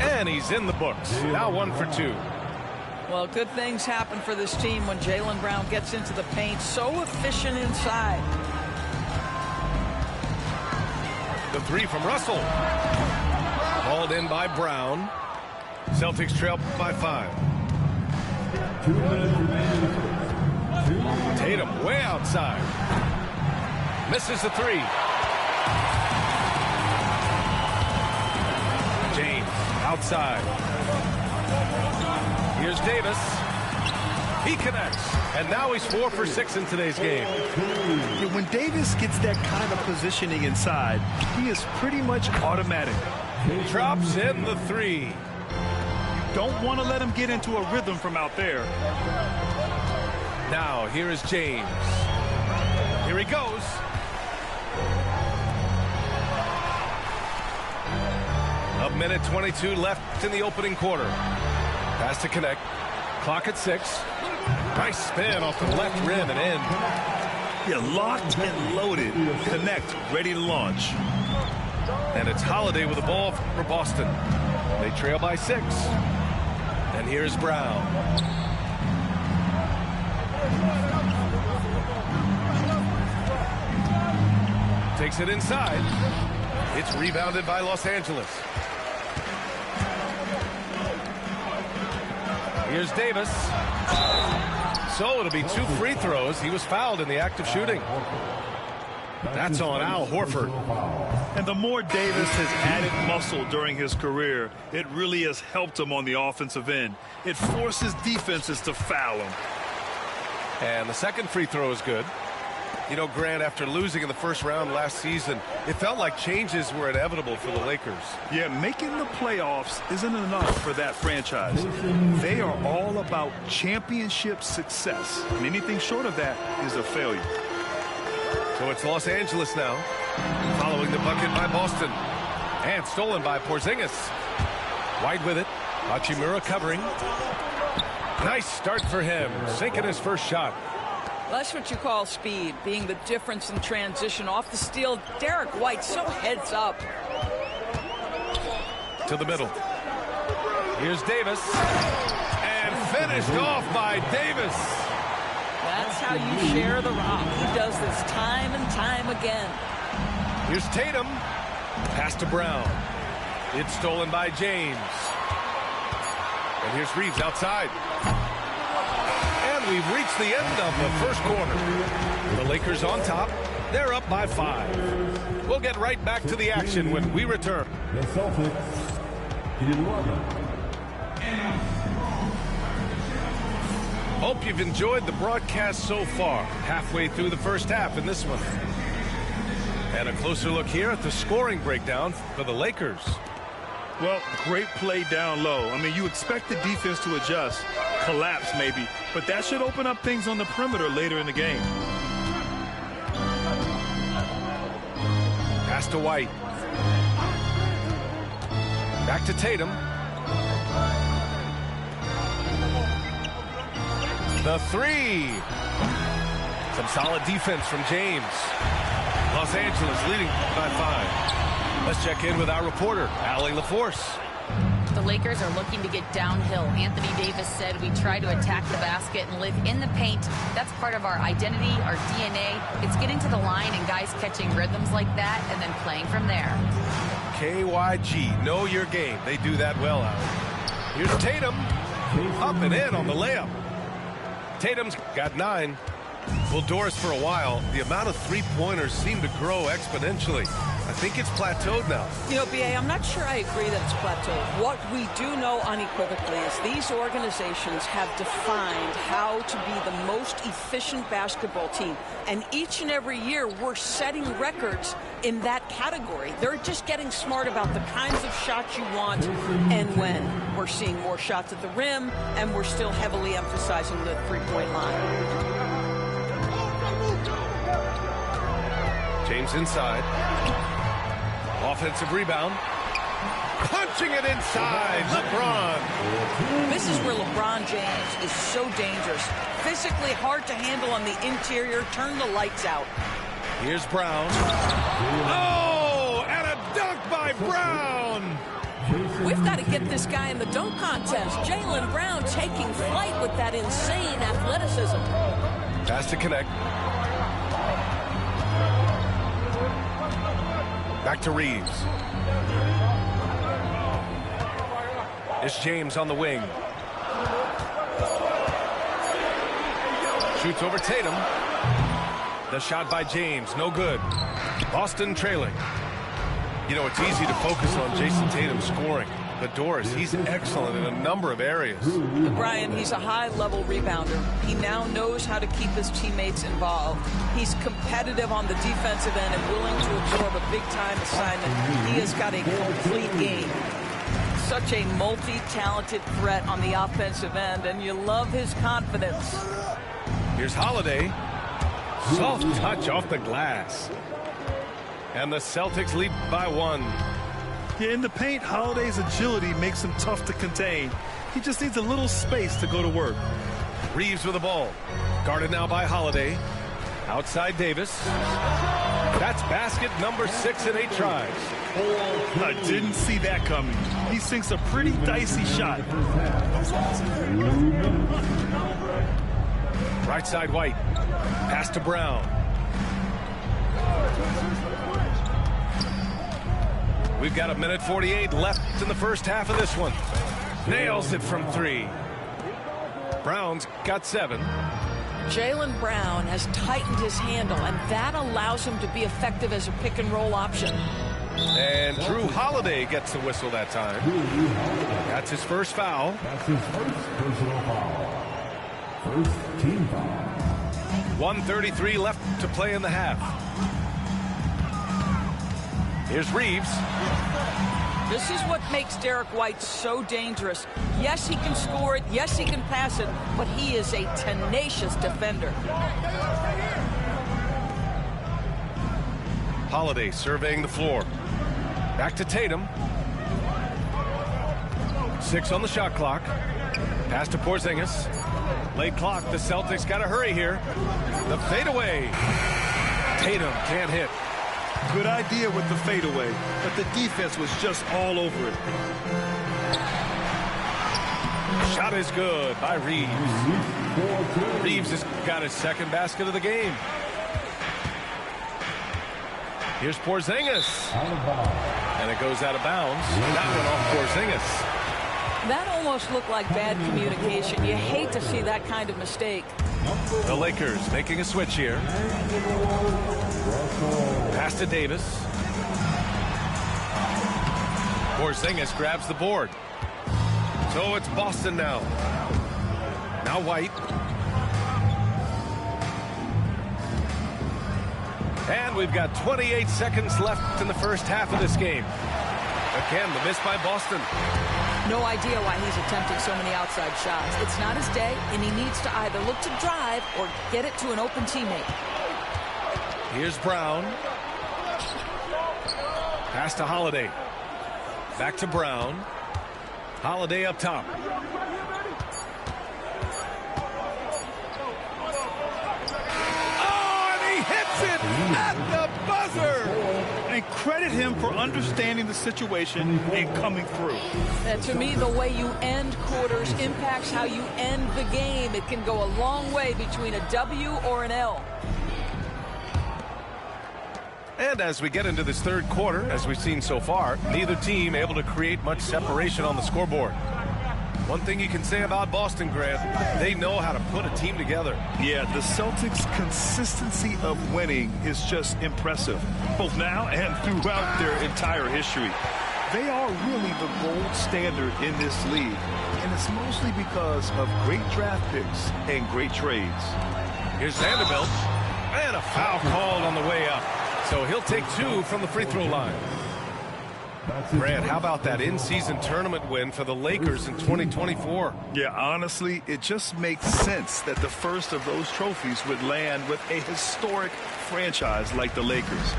D: And he's in the books. Now 1 for 2.
H: Well, good things happen for this team when Jaylen Brown gets into the paint. So efficient inside.
D: The 3 from Russell. Hauled in by Brown. Celtics trail by 5. Tatum way outside. Misses the 3. James outside. Here's Davis. He connects. And now he's 4 for 6 in today's game.
E: Yeah, when Davis gets that kind of positioning inside, he is pretty much automatic.
D: Drops in the 3.
E: Don't want to let him get into a rhythm from out there.
D: Now here is James. Here he goes. A minute 22 left in the opening quarter. Pass to connect. Clock at 6. Nice spin off the left rim and in.
E: Yeah, locked and loaded. Connect, ready to launch.
D: And it's Holiday with the ball for Boston. They trail by 6. And here's Brown. Takes it inside. It's rebounded by Los Angeles. Here's Davis. So it'll be 2 free throws. He was fouled in the act of shooting. That's on Al Horford.
E: And the more Davis has added muscle during his career, it really has helped him on the offensive end. It forces defenses to foul him.
D: And the second free throw is good. You know, Grant, after losing in the first round last season, it felt like changes were inevitable for the Lakers.
E: Yeah, making the playoffs isn't enough for that franchise. They are all about championship success, and anything short of that is a failure.
D: So it's Los Angeles now, following the bucket by Boston. And stolen by Porzingis. White with it. Hachimura covering. Nice start for him, sinking his first shot.
H: That's what you call speed, being the difference in transition. Off the steal, Derek White so heads up.
D: To the middle. Here's Davis. And finished off by Davis.
H: That's how you share the rock. He does this time and time again.
D: Here's Tatum. Pass to Brown. It's stolen by James. And here's Reeves outside. And we've reached the end of the first quarter. The Lakers on top. They're up by 5. We'll get right back to the action when we return.
F: The Celtics in 11.
D: Hope you've enjoyed the broadcast so far. Halfway through the first half in this one. And a closer look here at the scoring breakdown for the Lakers.
E: Well, great play down low. I mean, you expect the defense to adjust, collapse maybe, but that should open up things on the perimeter later in the game.
D: Pass to White. Back to Tatum. The 3. Some solid defense from James. Los Angeles leading by 5. Let's check in with our reporter, Allie LaForce.
G: The Lakers are looking to get downhill. Anthony Davis said we try to attack the basket and live in the paint. That's part of our identity, our DNA. It's getting to the line and guys catching rhythms like that and then playing from there.
D: KYG, know your game. They do that well, Allie. Here's Tatum. Up and in on the layup. Tatum's got 9. Well, Doris, for a while, the amount of three-pointers seemed to grow exponentially. I think it's plateaued now.
H: You know, B.A., I'm not sure I agree that it's plateaued. What we do know unequivocally is these organizations have defined how to be the most efficient basketball team. And each and every year, we're setting records in that category. They're just getting smart about the kinds of shots you want and when. We're seeing more shots at the rim, and we're still heavily emphasizing the three-point line.
D: James inside. Offensive rebound. Punch Launching it inside. LeBron.
H: This is where LeBron James is so dangerous. Physically hard to handle on the interior. Turn the lights out.
D: Here's Brown. Oh, and a dunk by Brown.
I: We've got to get this guy in the dunk contest. Jaylen Brown taking flight with that insane athleticism.
D: Pass to connect. Back to Reeves. It's James on the wing. Shoots over Tatum. The shot by James, no good. Boston trailing. You know, it's easy to focus on Jason Tatum scoring. But Doris, he's excellent in a number of areas.
H: Brian, he's a high-level rebounder. He now knows how to keep his teammates involved. He's competitive on the defensive end and willing to absorb a big-time assignment. He has got a complete game. Such a multi-talented threat on the offensive end, and you love his confidence.
D: Here's Holiday. Soft touch off the glass. And the Celtics lead by 1.
E: Yeah, in the paint, Holiday's agility makes him tough to contain. He just needs a little space to go to work.
D: Reeves with the ball. Guarded now by Holiday. Outside Davis. That's basket number 6 in 8 tries.
E: I didn't see that coming. He sinks a pretty dicey shot.
D: Right side White. Pass to Brown. We've got 1:48 left in the first half of this one. Nails it from 3. Brown's got 7.
I: Jaylen Brown has tightened his handle, and that allows him to be effective as a pick-and-roll option.
D: And Drew Holiday gets the whistle that time. That's his first foul.
F: That's his first personal foul. First team foul.
D: 1:33 left to play in the half. Here's Reeves.
H: This is what makes Derek White so dangerous. Yes, he can score it. Yes, he can pass it. But he is a tenacious defender.
D: Holiday surveying the floor. Back to Tatum. 6 on the shot clock. Pass to Porzingis. Late clock. The Celtics got to hurry here. The fadeaway. Tatum can't hit.
E: Good idea with the fadeaway, but the defense was just all over it.
D: Shot is good by Reeves. Reeves has got his second basket of the game. Here's Porzingis. And it goes out of bounds. That one off Porzingis.
H: That almost looked like bad communication. You hate to see that kind of mistake.
D: The Lakers making a switch here. Pass to Davis. Porzingis grabs the board. So it's Boston now. Now White. And we've got 28 seconds left in the first half of this game. Again, the miss by Boston.
H: No idea why he's attempting so many outside shots. It's not his day, and he needs to either look to drive or get it to an open teammate.
D: Here's Brown. Pass to Holiday. Back to Brown. Holiday up top. Oh, and he hits it at the buzzer.
E: And credit him for understanding the situation and coming through.
H: To me, the way you end quarters impacts how you end the game. It can go a long way between a W or an L.
D: And as we get into this third quarter, as we've seen so far, neither team able to create much separation on the scoreboard. One thing you can say about Boston, Grant, they know how to put a team together.
E: Yeah, the Celtics' consistency of winning is just impressive, both now and throughout their entire history. They are really the gold standard in this league, and it's mostly because of great draft picks and great trades.
D: Here's Vanderbilt, and a foul called on the way up. So he'll take 2 from the free throw line. Brad, how about that in-season tournament win for the Lakers in 2024?
E: Yeah, honestly, it just makes sense that the first of those trophies would land with a historic franchise like the Lakers.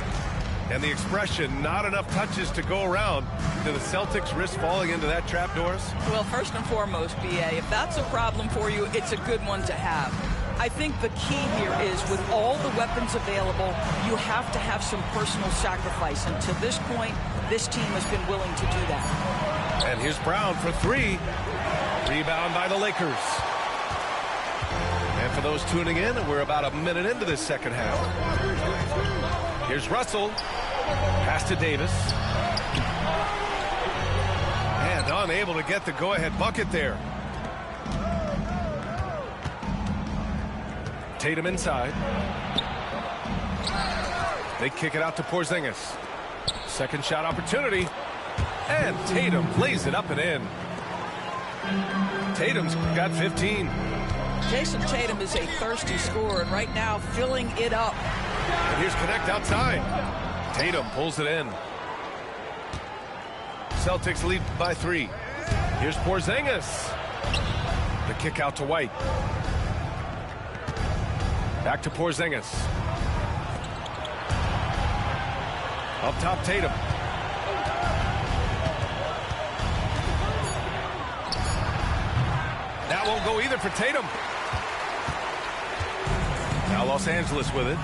D: And the expression, not enough touches to go around. Do the Celtics risk falling into that trap, Doris?
H: Well, first and foremost, B.A., if that's a problem for you, it's a good one to have. I think the key here is with all the weapons available, you have to have some personal sacrifice. And to this point, this team has been willing to do that.
D: And here's Brown for three. Rebound by the Lakers. And for those tuning in, we're about a minute into this second half. Here's Russell. Pass to Davis. And unable to get the go-ahead bucket there. Tatum inside. They kick it out to Porzingis. Second shot opportunity. And Tatum lays it up and in. Tatum's got 15.
H: Jason Tatum is a thirsty scorer, and right now filling it up.
D: And here's Connect outside. Tatum pulls it in. Celtics lead by 3. Here's Porzingis. The kick out to White. Back to Porzingis. Up top, Tatum. That won't go either for Tatum. Now Los Angeles with it.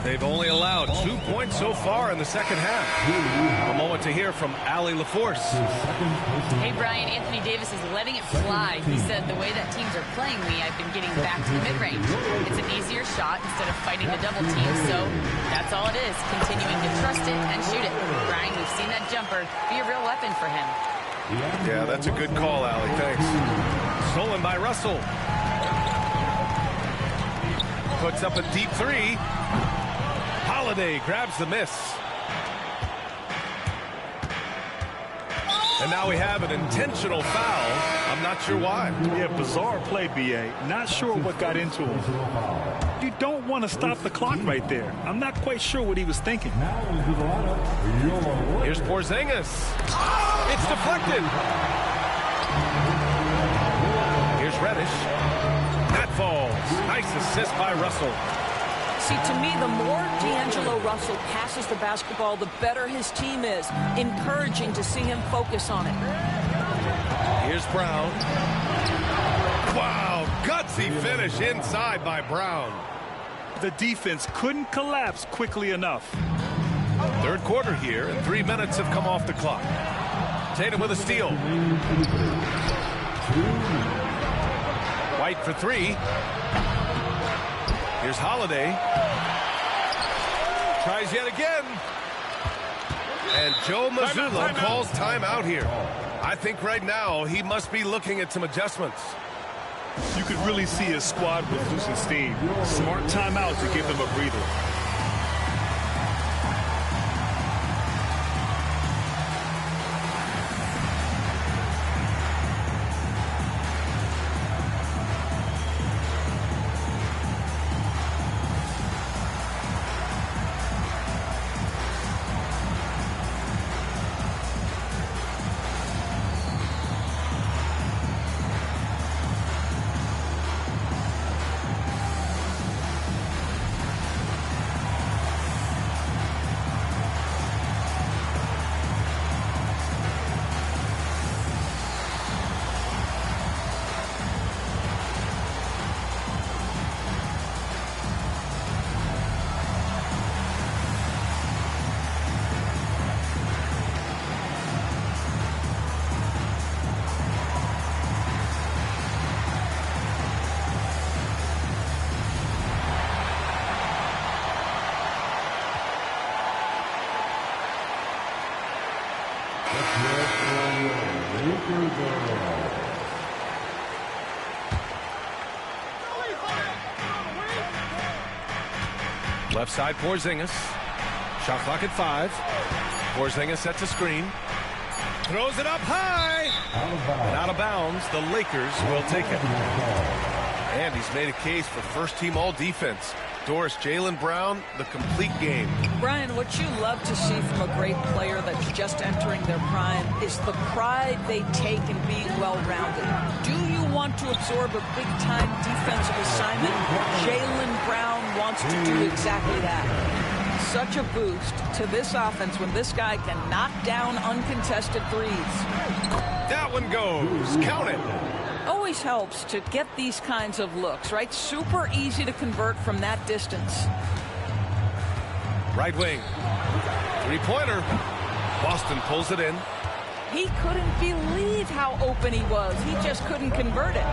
D: They've only allowed 2 points so far in the second half. A moment to hear from Allie LaForce.
G: Hey, Brian, Anthony Davis is letting it fly. He said, the way that teams are playing me, I've been getting back to the mid-range. It's an easier shot instead of fighting the double team, so that's all it is, continuing to trust it and shoot it. Brian, we've seen that jumper be a real weapon for him.
D: Yeah, that's a good call, Allie. Thanks. Stolen by Russell. Puts up a deep three. Holiday grabs the miss. And now we have an intentional foul. I'm not sure why.
E: Yeah, bizarre play, B.A. Not sure what got into him. You don't want to stop the clock right there. I'm not quite sure what he was thinking.
D: Here's Porzingis. It's deflected. Here's Reddish. That falls. Nice assist by Russell.
H: See, to me, the more D'Angelo Russell passes the basketball, the better his team is. Encouraging to see him focus on it.
D: Here's Brown. Wow, gutsy finish inside by Brown.
E: The defense couldn't collapse quickly enough.
D: Third quarter here, and 3 minutes have come off the clock. Tatum with a steal. White for three. Here's Holiday. Tries yet again. And Joe Mazzulla calls timeout here. I think right now he must be looking at some adjustments.
E: You could really see his squad was losing steam. Smart timeout to give them a breather.
D: Left side, Porzingis. Shot clock at 5. Porzingis sets a screen. Throws it up high. And out of bounds. The Lakers will take it. And he's made a case for first-team all-defense. Doris, Jaylen Brown, the complete game.
H: Brian, what you love to see from a great player that's just entering their prime is the pride they take in being well-rounded. Do you want to absorb a big-time defensive assignment? Jaylen Brown wants to do exactly that. such a boost to this offense when this guy can knock down uncontested threes.
D: That one goes. Count it.
H: Always helps to get these kinds of looks, right? Super easy to convert from that distance.
D: Right wing. Three-pointer. Boston pulls it in.
H: He couldn't believe how open he was. He just couldn't convert it.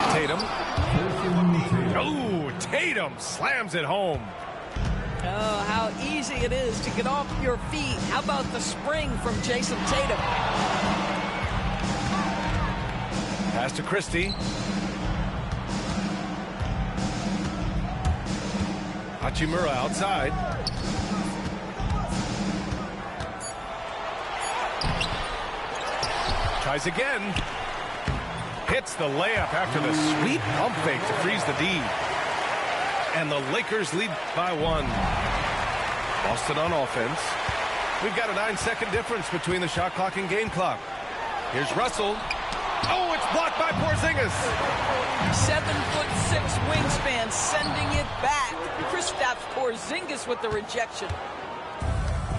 D: Tatum. Oh, Tatum slams it home.
H: Oh, how easy it is to get off your feet. How about the spring from Jason Tatum?
D: Pass to Christie. Hachimura outside. Tries again. Hits the layup after the sweet pump fake to freeze the D. And the Lakers lead by 1. Boston on offense. We've got a 9-second difference between the shot clock and game clock. Here's Russell. Oh, it's blocked by Porzingis.
H: 7'6" wingspan, sending it back. Kristaps Porzingis with the rejection.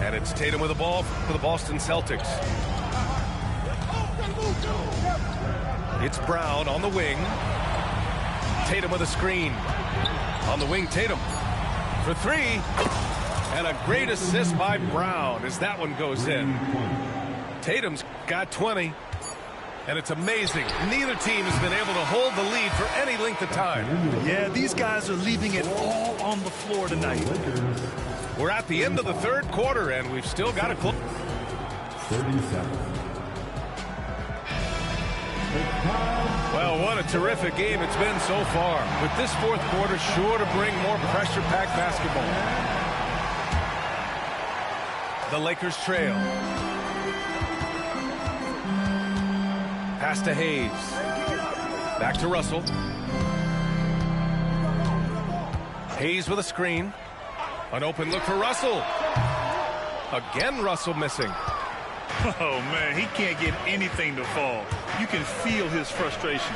D: And it's Tatum with the ball for the Boston Celtics. It's Brown on the wing. Tatum with a screen. On the wing, Tatum for 3. And a great assist by Brown as that one goes in. Tatum's got 20. And it's amazing. Neither team has been able to hold the lead for any length of time.
E: Yeah, these guys are leaving it all on the floor tonight.
D: We're at the end of the third quarter, and we've still got a close.
F: 37.
D: Well, what a terrific game it's been so far. With this fourth quarter sure to bring more pressure-packed basketball. The Lakers trail. Pass to Hayes. Back to Russell. Hayes with a screen. An open look for Russell. Again, Russell missing.
E: Oh, man, he can't get anything to fall. You can feel his frustration.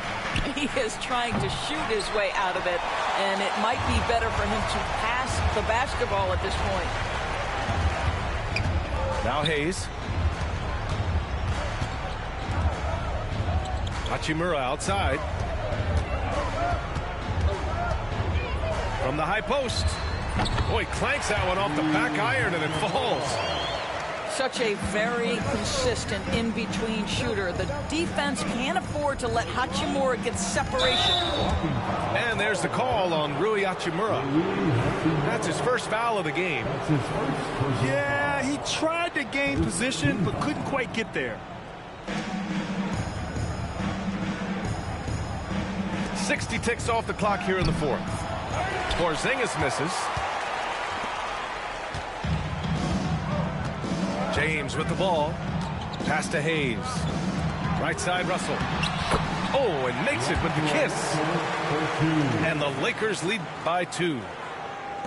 H: He is trying to shoot his way out of it, and it might be better for him to pass the basketball at this point.
D: Now Hayes. Hachimura outside. From the high post. Boy, clanks that one off the back iron and it falls.
H: Such a very consistent in-between shooter. The defense can't afford to let Hachimura get separation.
D: And there's the call on Rui Hachimura. That's his first foul of the game.
E: Yeah, he tried to gain position but couldn't quite get there.
D: 60 ticks off the clock here in the fourth. Porzingis misses. James with the ball. Pass to Hayes. Right side, Russell. Oh, and makes it with the kiss. And the Lakers lead by 2.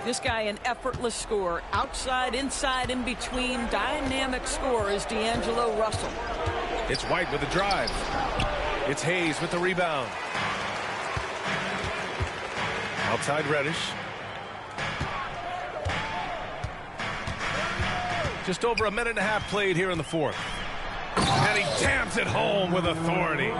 H: This guy, an effortless scorer. Outside, inside, in between. Dynamic scorer is D'Angelo Russell.
D: It's White with the drive. It's Hayes with the rebound. Outside Reddish. Just over a minute and a half played here in the fourth. And he jams it home with authority.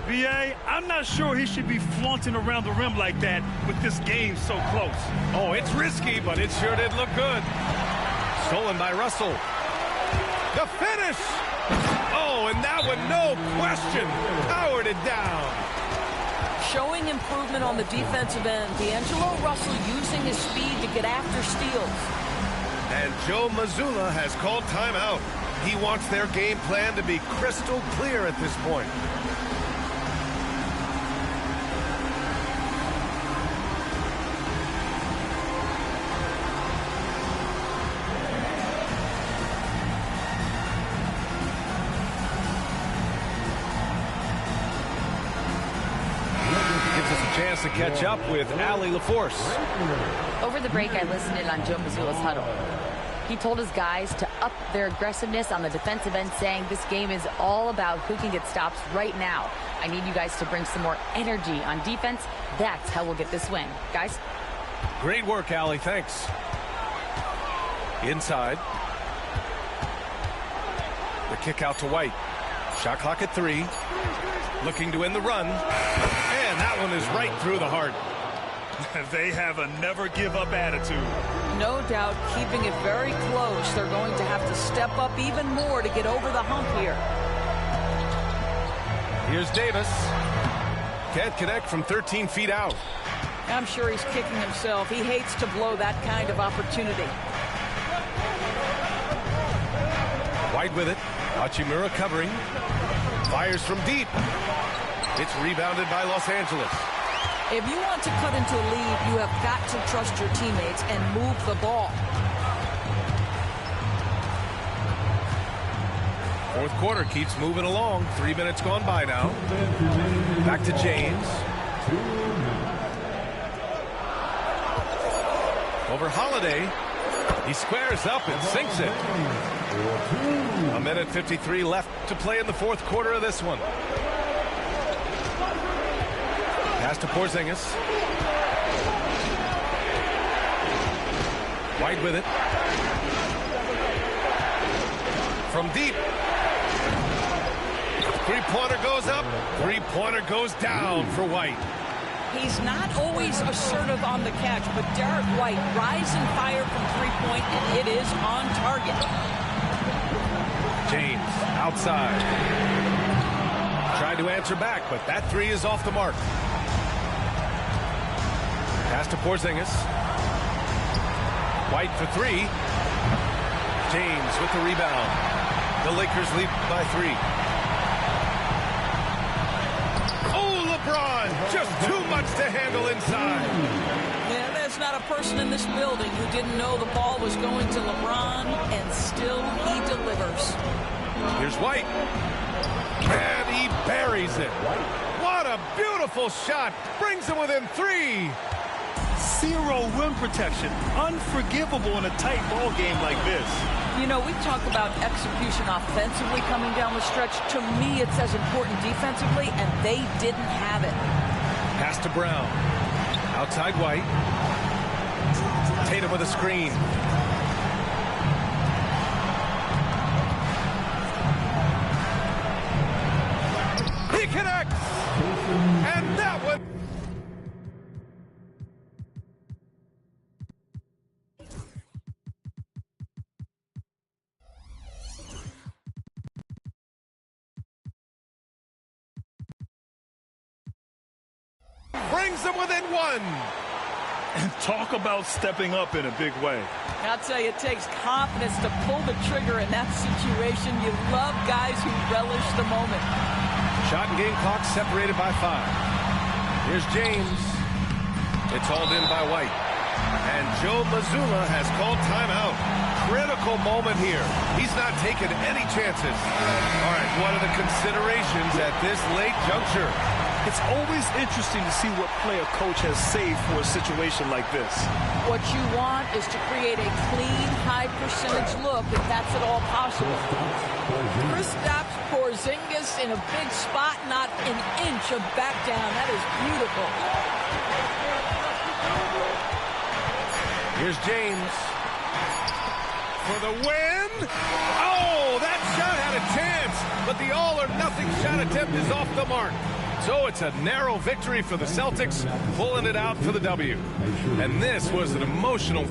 E: B.A., I'm not sure he should be flaunting around the rim like that with this game so close.
D: Oh, it's risky, but it sure did look good. Stolen by Russell. The finish! Oh, and that one, no question, powered it down.
H: Showing improvement on the defensive end. D'Angelo Russell using his speed to get after steals.
D: And Joe Mazzulla has called timeout. He wants their game plan to be crystal clear at this point. Chance to catch up with Allie LaForce.
G: Over the break, I listened in on Joe Mazzulla's huddle. He told his guys to up their aggressiveness on the defensive end, saying this game is all about who can get stops right now. I need you guys to bring some more energy on defense. That's how we'll get this win. Guys?
D: Great work, Allie. Thanks. Inside. The kick out to White. Shot clock at 3. Looking to end the run. And that one is right through the heart.
E: They have a never-give-up attitude.
H: No doubt keeping it very close. They're going to have to step up even more to get over the hump here.
D: Here's Davis. Can't connect from 13 feet out.
H: I'm sure he's kicking himself. He hates to blow that kind of opportunity.
D: White with it. Hachimura covering. Fires from deep. It's rebounded by Los Angeles.
H: If you want to cut into a lead, you have got to trust your teammates and move the ball.
D: Fourth quarter keeps moving along. 3 minutes gone by now. Back to James. Over Holiday. He squares up and sinks it. 1:53 left to play in the fourth quarter of this one. Pass to Porzingis. White with it. From deep. Three-pointer goes up. Three-pointer goes down for White.
H: He's not always assertive on the catch, but Derek White rise and fire from three-point, and it is on target.
D: James outside. Tried to answer back, but that three is off the mark. Pass to Porzingis. White for 3. James with the rebound. The Lakers lead by 3. Oh, LeBron! Just too much to handle inside.
H: Yeah, there's not a person in this building who didn't know the ball was going to LeBron, and still he delivers.
D: Here's White. And he buries it. What a beautiful shot. Brings him within 3.
E: Zero rim protection. Unforgivable in a tight ball game like this.
H: You know, we talk about execution offensively coming down the stretch. To me, it's as important defensively, and they didn't have it.
D: Pass to Brown. Outside White. Tatum with a screen. He connects! And that one... brings them within 1.
E: And talk about stepping up in a big way.
H: I'll tell you, it takes confidence to pull the trigger in that situation. You love guys who relish the moment.
D: Shot and game clock separated by 5. Here's James. It's hauled in by White. And Joe Mazzulla has called timeout. Critical moment here. He's not taking any chances. All right, what are the considerations at this late juncture?
E: It's always interesting to see what play a coach has saved for a situation like this.
H: What you want is to create a clean, high-percentage look, if that's at all possible. Kristaps Porzingis in a big spot, not an inch of back down. That is beautiful.
D: Here's James for the win. Oh, that shot had a chance, but the all-or-nothing shot attempt is off the mark. So it's a narrow victory for the Celtics, pulling it out for the W. And this was an emotional...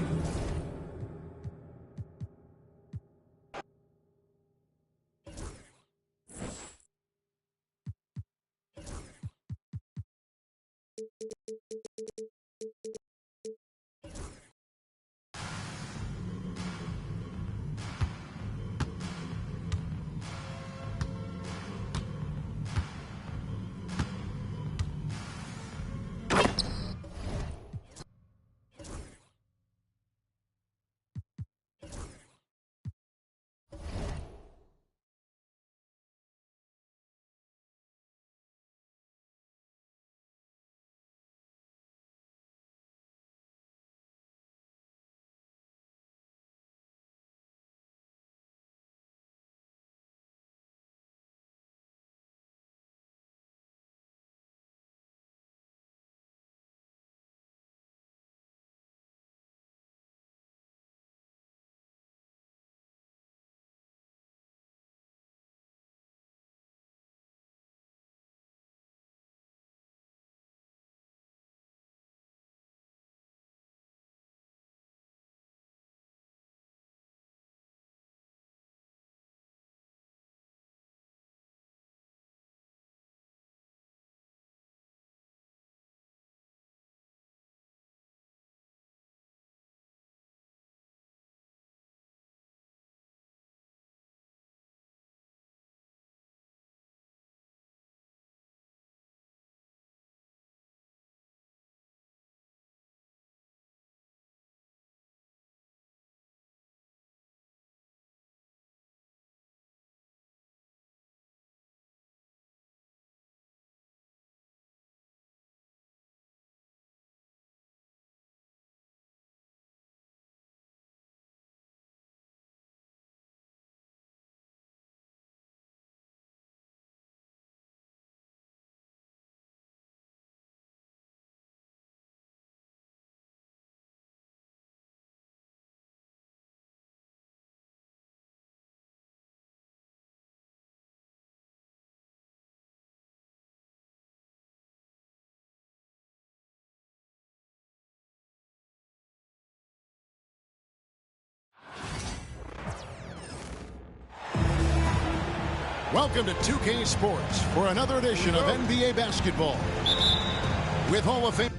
A: Welcome to 2K Sports for another edition of NBA basketball with Hall of Fame.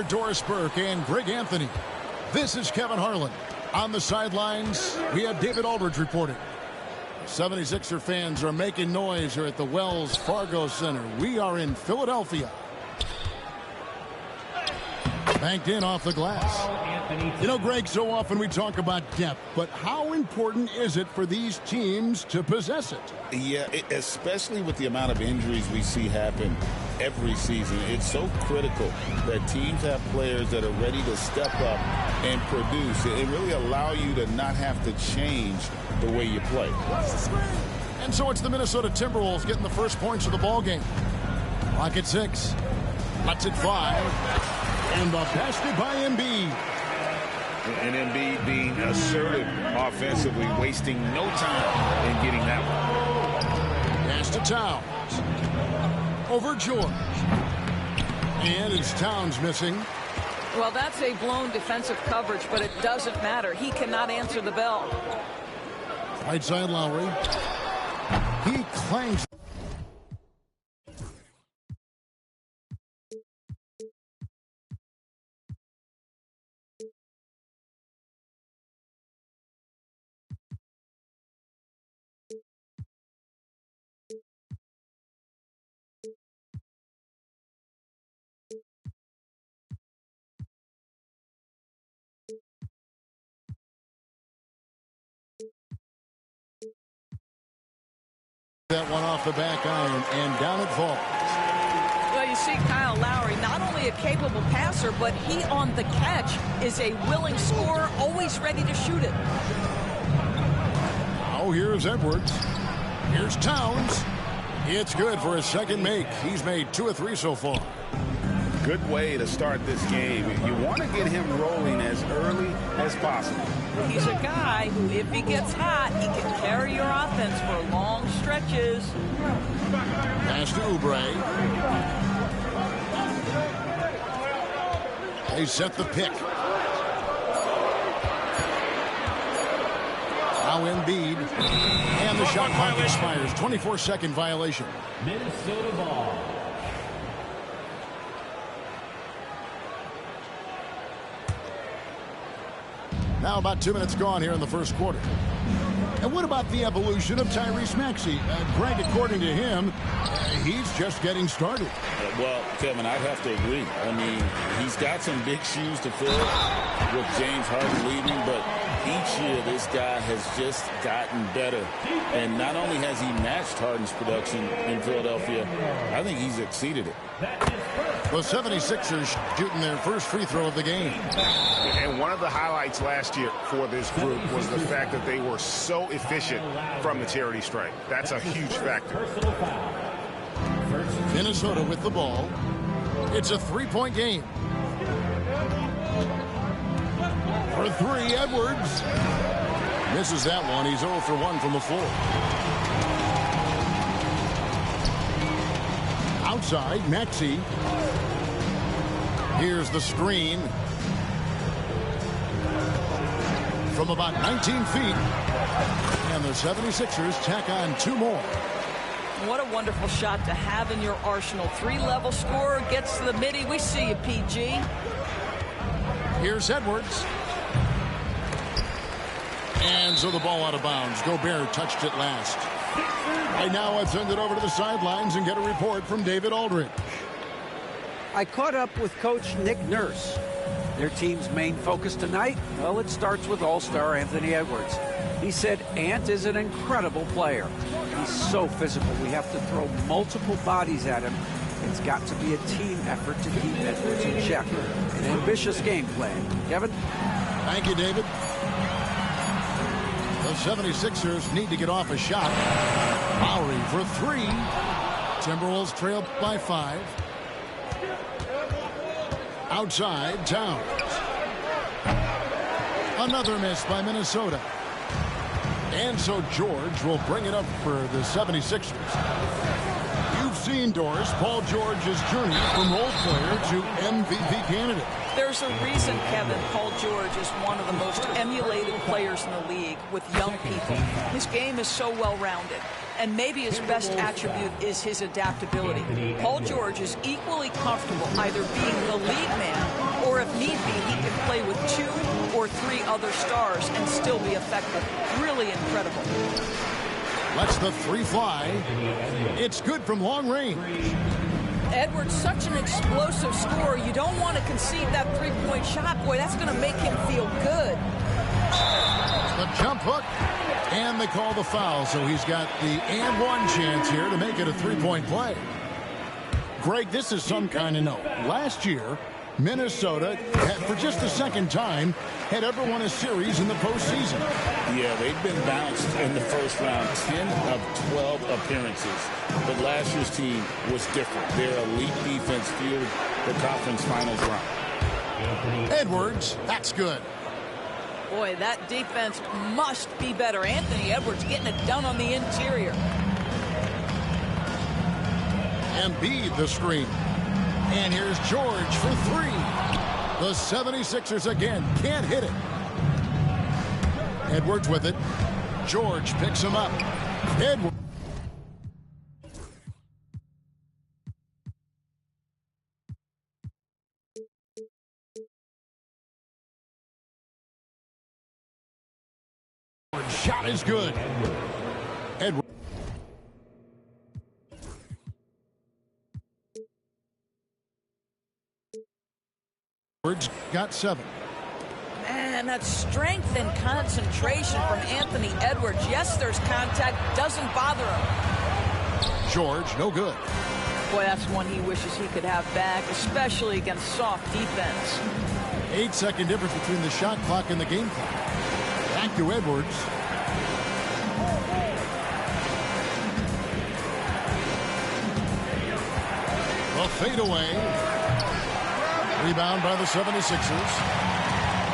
A: Doris Burke and Greg Anthony. This is Kevin Harlan. On the sidelines, we have David Aldridge reporting. 76er fans are making noise here at the Wells Fargo Center. We are in Philadelphia. Banked in off the glass. You know, Greg, so often we talk about depth, but how important is it for these teams to possess it?
C: Yeah, especially with the amount of injuries we see happen every season. It's so critical that teams have players that are ready to step up and produce. It really allow you to not have to change the way you play.
A: And so it's the Minnesota Timberwolves getting the first points of the ball game. Clock at 6. Let's it fly. And the basket by Embiid.
C: And Embiid being assertive offensively, wasting no time in getting that one.
A: Pass to Towns. Over George. And it's Towns missing.
H: Well, that's a blown defensive coverage, but it doesn't matter. He cannot answer the bell.
A: Right side Lowry. He clangs. That one off the back iron, and down it falls.
H: Well, you see Kyle Lowry, not only a capable passer, but he on the catch is a willing scorer, always ready to shoot it.
A: Oh, here's Edwards. Here's Towns. It's good for his second make. He's made 2 of 3 so far.
C: Good way to start this game. You want to get him rolling as early as possible.
H: He's a guy who, if he gets hot, he can carry your offense for long stretches.
A: Pass to Oubre. They set the pick. Now Embiid. And the shot clock expires. 24-second violation.
F: Minnesota ball.
A: Now about 2 minutes gone here in the first quarter. And what about the evolution of Tyrese Maxey? Greg, according to him, he's just getting started.
C: Well, Kevin, I'd have to agree. I mean, he's got some big shoes to fill with James Harden leaving, but each year this guy has just gotten better. And not only has he matched Harden's production in Philadelphia, I think he's exceeded it.
A: The 76ers shooting their first free throw of the game.
J: And one of the highlights last year for this group was the fact that they were so efficient from the charity stripe. That's a huge factor.
A: Minnesota with the ball. It's a 3-point game. For 3, Edwards. Misses that one. He's 0 for 1 from the floor. Outside, Maxey. Here's the screen. From about 19 feet. And the 76ers tack on 2 more.
H: What a wonderful shot to have in your arsenal. 3-level scorer, gets to the midi. We see you, PG.
A: Here's Edwards. And so the ball out of bounds. Gobert touched it last. Right now, let's send it over to the sidelines and get a report from David Aldridge.
K: I caught up with Coach Nick Nurse. Their team's main focus tonight, well, it starts with All-Star Anthony Edwards. He said Ant is an incredible player. He's so physical. We have to throw multiple bodies at him. It's got to be a team effort to keep Edwards in check. An ambitious game plan. Kevin?
A: Thank you, David. The 76ers need to get off a shot. Lowry for three. Timberwolves trail by 5. Outside, Towns. Another miss by Minnesota. And so George will bring it up for the 76ers. You've seen, Doris, Paul George's journey from role player to MVP candidate.
H: There's a reason, Kevin, Paul George is one of the most emulated players in the league with young people. His game is so well-rounded, and maybe his best attribute is his adaptability. Paul George is equally comfortable either being the lead man, or if need be, he can play with 2 or 3 other stars and still be effective. Really incredible.
A: Lets the 3 fly. It's good from long range.
I: Edwards, such an explosive scorer. You don't want to concede that three-point shot. Boy, that's going to make him feel good.
A: The jump hook. And they call the foul, so he's got the and one chance here to make it a three-point play. Greg, this is some kind of note. Last year, Minnesota, for just the second time, had ever won a series in the postseason.
C: Yeah, they've been bounced in the first round, 10 of 12 appearances. But last year's team was different. Their elite defense fueled the conference finals run.
A: Edwards, that's good.
H: Boy, that defense must be better. Anthony Edwards getting it done on the interior.
A: Embiid the screen. And here's George for 3. The 76ers again can't hit it. Edwards with it. George picks him up. Edwards. Shot is good. Edwards. Edwards got 7.
H: Man, that strength and concentration from Anthony Edwards. Yes, there's contact. Doesn't bother him.
A: George, no good.
H: Boy, that's one he wishes he could have back, especially against soft defense.
A: 8-second difference between the shot clock and the game clock. Back to Edwards. The fadeaway. Rebound by the 76ers.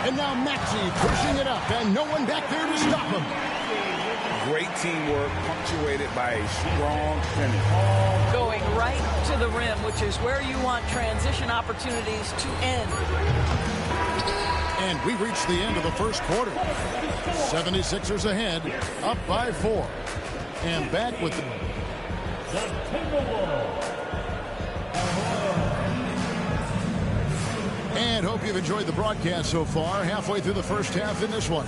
A: And now Maxey pushing it up, and no one back there to stop him.
J: Great teamwork punctuated by a strong finish.
H: Going right to the rim, which is where you want transition opportunities to end.
A: And we reach the end of the first quarter. 76ers ahead, up by 4. And back with the And hope you've enjoyed the broadcast so far. Halfway through the first half in this one.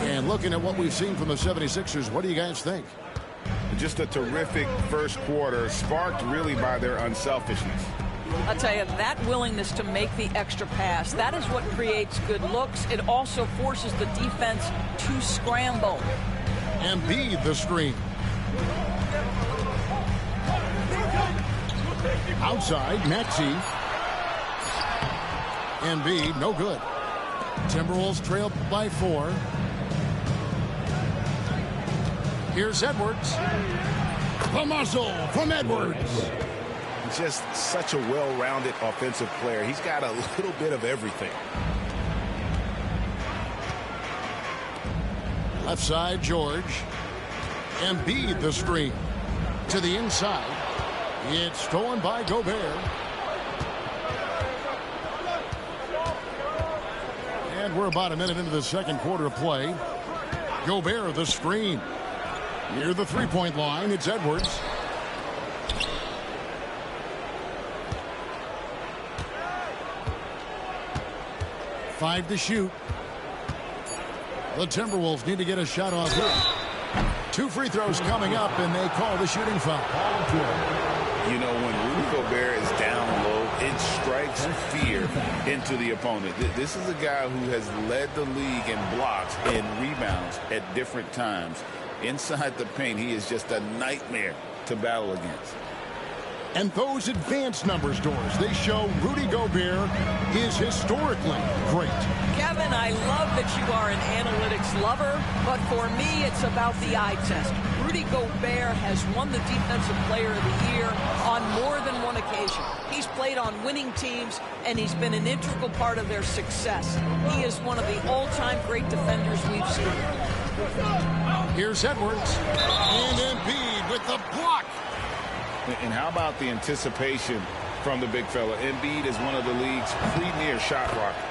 A: And looking at what we've seen from the 76ers, what do you guys think?
J: Just a terrific first quarter, sparked really by their unselfishness.
H: I'll tell you, that willingness to make the extra pass, that is what creates good looks. It also forces the defense to scramble.
A: Embiid the screen. Outside, Maxey. Embiid, no good. Timberwolves trail by 4. Here's Edwards. The muzzle from Edwards.
J: He's just such a well-rounded offensive player. He's got a little bit of everything.
A: Left side, George. Embiid the screen. To the inside. It's stolen by Gobert. And we're about a minute into the second quarter of play. Gobert the screen. Near the three-point line, it's Edwards. Five to shoot. The Timberwolves need to get a shot off here. 2 free throws coming up, and they call the shooting foul.
C: You know, when Rudy Gobert is down low, it strikes fear into the opponent. This is a guy who has led the league in blocks and rebounds at different times. Inside the paint, he is just a nightmare to battle against.
A: And those advanced numbers, Doris, they show Rudy Gobert is historically great.
H: Kevin, I love that you are an analytics lover, but for me, it's about the eye test. Rudy Gobert has won the Defensive Player of the Year on more than one occasion. He's played on winning teams, and he's been an integral part of their success. He is one of the all-time great defenders we've seen.
A: Here's Edwards, and Embiid with the block.
C: And how about the anticipation from the big fella? Embiid is one of the league's premier shot rockers.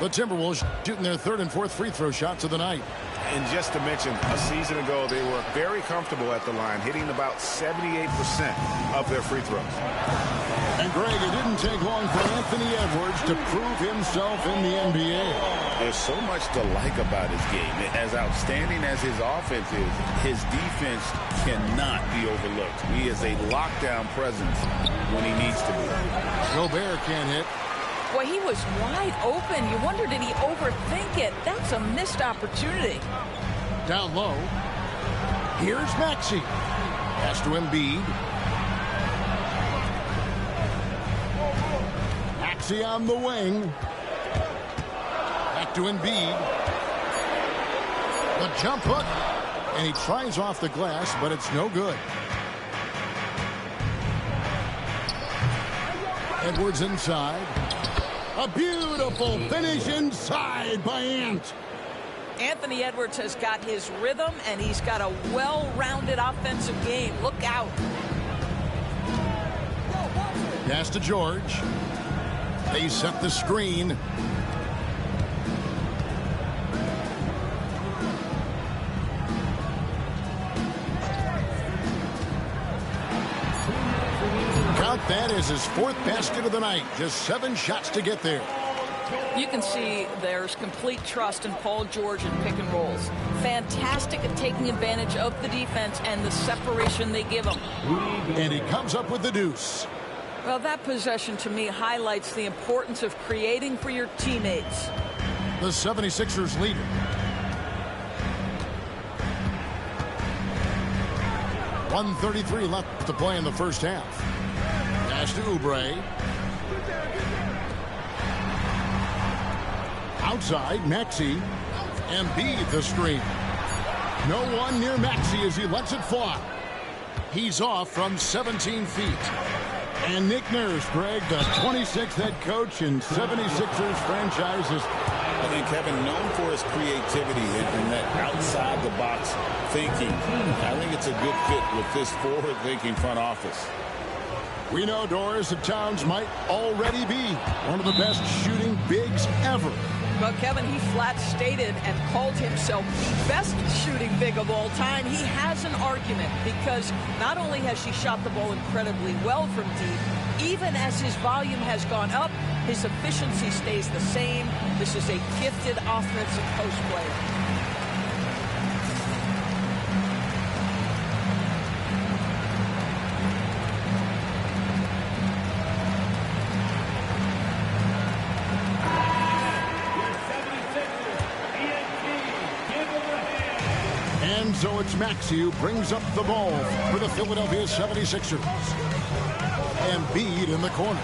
A: The Timberwolves shooting their 3rd and 4th free throw shots of the night.
J: And just to mention, a season ago, they were very comfortable at the line, hitting about 78% of their free throws.
A: And Greg, it didn't take long for Anthony Edwards to prove himself in the NBA.
C: There's so much to like about his game. As outstanding as his offense is, his defense cannot be overlooked. He is a lockdown presence when he needs to be.
A: Gobert can't hit.
I: Boy, he was wide open. You wonder, did he overthink it? That's a missed opportunity.
A: Down low. Here's Maxey. Pass to Embiid. Maxey on the wing. Back to Embiid. The jump hook. And he tries off the glass, but it's no good. Edwards inside. A beautiful finish inside by Ant.
H: Anthony Edwards has got his rhythm, and he's got a well-rounded offensive game. Look out.
A: Pass to George. They set the screen. Count that as his 4th basket of the night. Just 7 shots to get there.
H: You can see there's complete trust in Paul George in pick and rolls. Fantastic at taking advantage of the defense and the separation they give him.
A: And he comes up with the deuce.
H: Well, that possession to me highlights the importance of creating for your teammates.
A: The 76ers lead it. 1:33 left to play in the first half. Pass to Oubre. Outside, Maxey. Embiid the screen. No one near Maxey as he lets it fly. He's off from 17 feet. And Nick Nurse, Greg, the 26th head coach in 76ers franchises.
C: I think Kevin, known for his creativity and that outside-the-box thinking, I think it's a good fit with this forward-thinking front office.
A: We know, Doris, that Towns might already be one of the best shooting bigs ever.
H: But Kevin, he flat stated and called himself the best shooting big of all time. He has an argument because not only has he shot the ball incredibly well from deep, even as his volume has gone up, his efficiency stays the same. This is a gifted offensive post player.
A: So it's Maxey who brings up the ball for the Philadelphia 76ers. Embiid in the corner.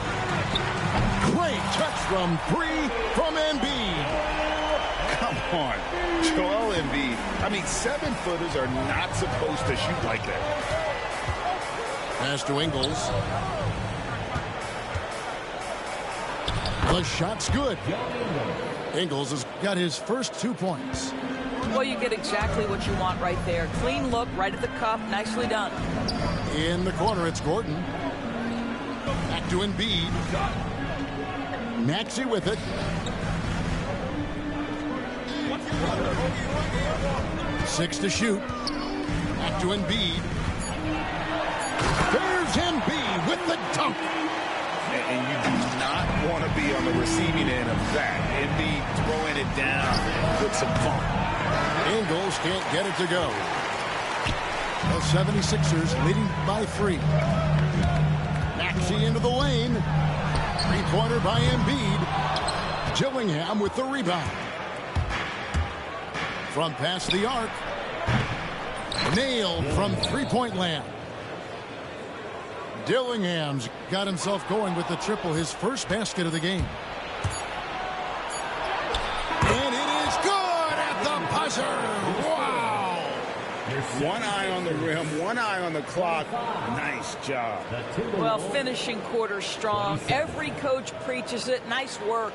A: Great touch from 3 from Embiid.
C: Come on, Joel Embiid. I mean, 7-footers are not supposed to shoot like that.
A: Pass to Ingles. The shot's good. Ingles has got his first 2 points.
H: Well, you get exactly what you want right there. Clean look, right at the cup. Nicely done.
A: In the corner, it's Gordon. Back to Embiid. Maxey with it. Six to shoot. Back to Embiid. There's Embiid with the dunk.
C: And you do not want to be on the receiving end of that. Embiid throwing it down with some fun.
A: Ingles can't get it to go. The 76ers leading by 3. Maxey into the lane. Three-pointer by Embiid. Dillingham with the rebound. From past the arc. Nailed from three-point land. Dillingham's got himself going with the triple, his first basket of the game. And it is good at the buzzer. Wow.
J: One eye on the rim, one eye on the clock. Nice job.
H: Well, finishing quarter strong. Every coach preaches it. Nice work.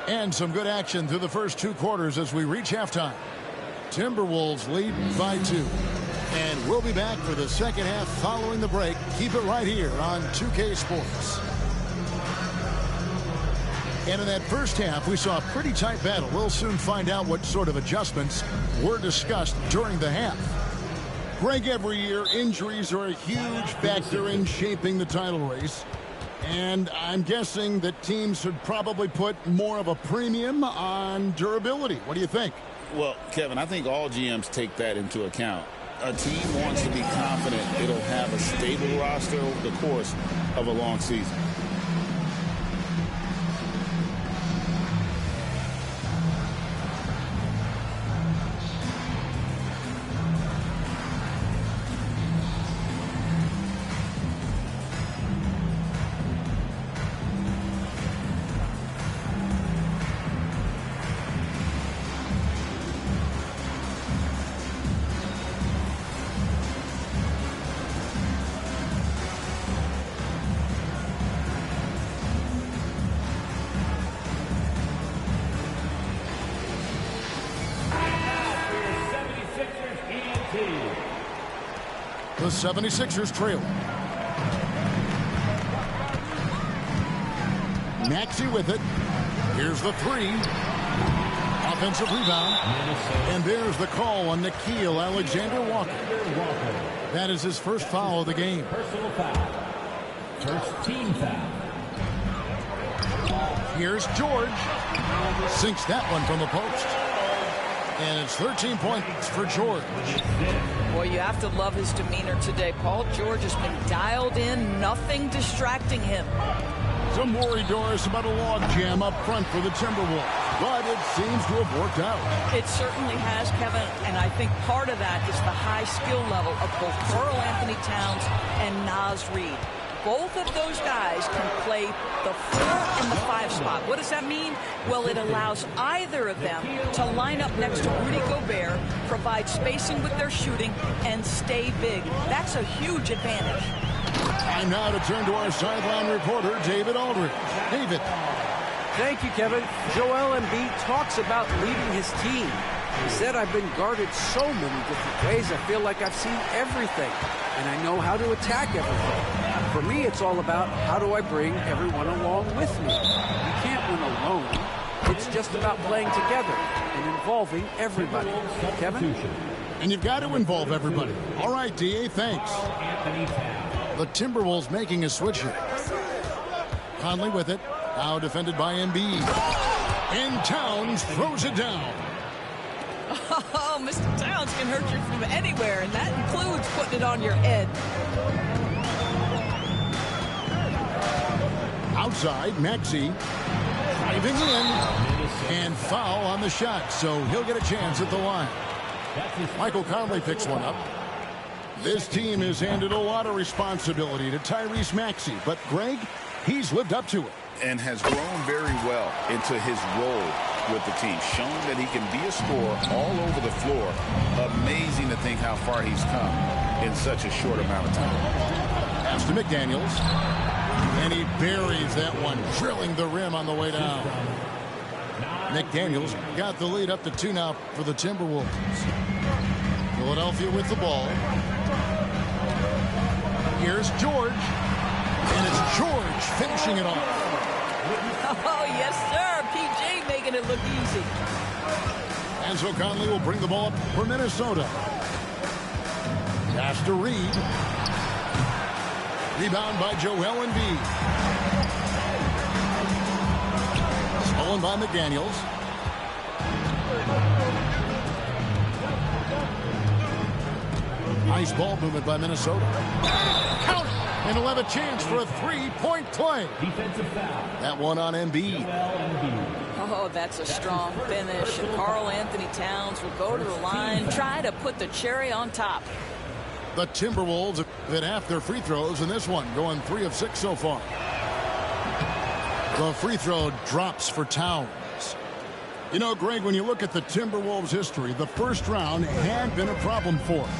A: And some good action through the first 2 quarters as we reach halftime. Timberwolves lead by 2. And we'll be back for the second half following the break. Keep it right here on 2K Sports. And in that first half, we saw a pretty tight battle. We'll soon find out what sort of adjustments were discussed during the half. Greg, every year, injuries are a huge factor in shaping the title race. And I'm guessing that teams should probably put more of a premium on durability. What do you think?
C: Well, Kevin, I think all GMs take that into account. A team wants to be confident it'll have a stable roster over the course of a long season.
A: The 76ers trail. Maxey with it. Here's the 3. Offensive rebound. And there's the call on Nickeil Alexander-Walker. That is his first foul of the game.
F: Personal foul. First team foul.
A: Here's George. Sinks that one from the post. And it's 13 points for George.
H: Boy, you have to love his demeanor today. Paul George has been dialed in, nothing distracting him.
A: Some worry, Doris, about a log jam up front for the Timberwolves, but it seems to have worked out.
H: It certainly has, Kevin, and I think part of that is the high skill level of both Karl Anthony Towns and Naz Reid. Both of those guys can play the 4 and the 5 spot. What does that mean? Well, it allows either of them to line up next to Rudy Gobert, provide spacing with their shooting, and stay big. That's a huge advantage.
A: Time now to turn to our sideline reporter, David Aldridge. David.
K: Thank you, Kevin. Joel Embiid talks about leading his team. He said, I've been guarded so many different ways, I feel like I've seen everything, and I know how to attack everything. For me, it's all about how do I bring everyone along with me. You can't win alone. It's just about playing together and involving everybody. Kevin?
A: And you've got to involve everybody. All right, D.A., thanks. The Timberwolves making a switch here. Conley with it. Now defended by Embiid. And Towns throws it down.
H: Oh, Mr. Towns can hurt you from anywhere, and that includes putting it on your head.
A: Outside, Maxey driving in, and foul on the shot, so he'll get a chance at the line. Michael Conley picks one up. This team has handed a lot of responsibility to Tyrese Maxey, but Greg, he's lived up to it.
C: And has grown very well into his role with the team, shown that he can be a scorer all over the floor. Amazing to think how far he's come in such a short amount of time.
A: Pass to McDaniels. And he buries that one, drilling the rim on the way down. McDaniels got the lead up to 2 now for the Timberwolves. Philadelphia with the ball. Here's George. And it's George finishing it off.
H: Oh, yes, sir. PJ making it look easy.
A: And so Conley will bring the ball up for Minnesota. Pass to Reed. Rebound by Joel Embiid. Stolen by McDaniels. Nice ball movement by Minnesota. Count it! And he'll have a chance for a three-point play.
F: Defensive foul.
A: That one on Embiid.
H: Oh, that's a strong finish. And Karl Anthony Towns will go to the line, try to put the cherry on top.
A: The Timberwolves have hit half their free throws in this one, going 3 of 6 so far. The free throw drops for Towns. You know, Greg, when you look at the Timberwolves' history, the first round had been a problem for them.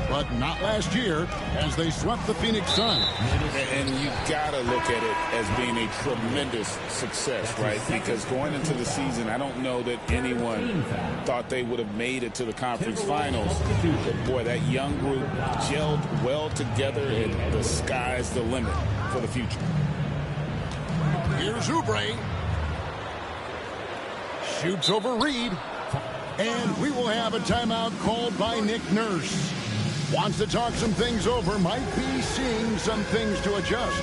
A: But not last year, as they swept the Phoenix Suns.
C: And you got to look at it as being a tremendous success, right? Because going into the season, I don't know that anyone thought they would have made it to the conference finals. But boy, that young group gelled well together, and the sky's the limit for the future.
A: Here's Oubre. Shoots over Reed. And we will have a timeout called by Nick Nurse. Wants to talk some things over, might be seeing some things to adjust.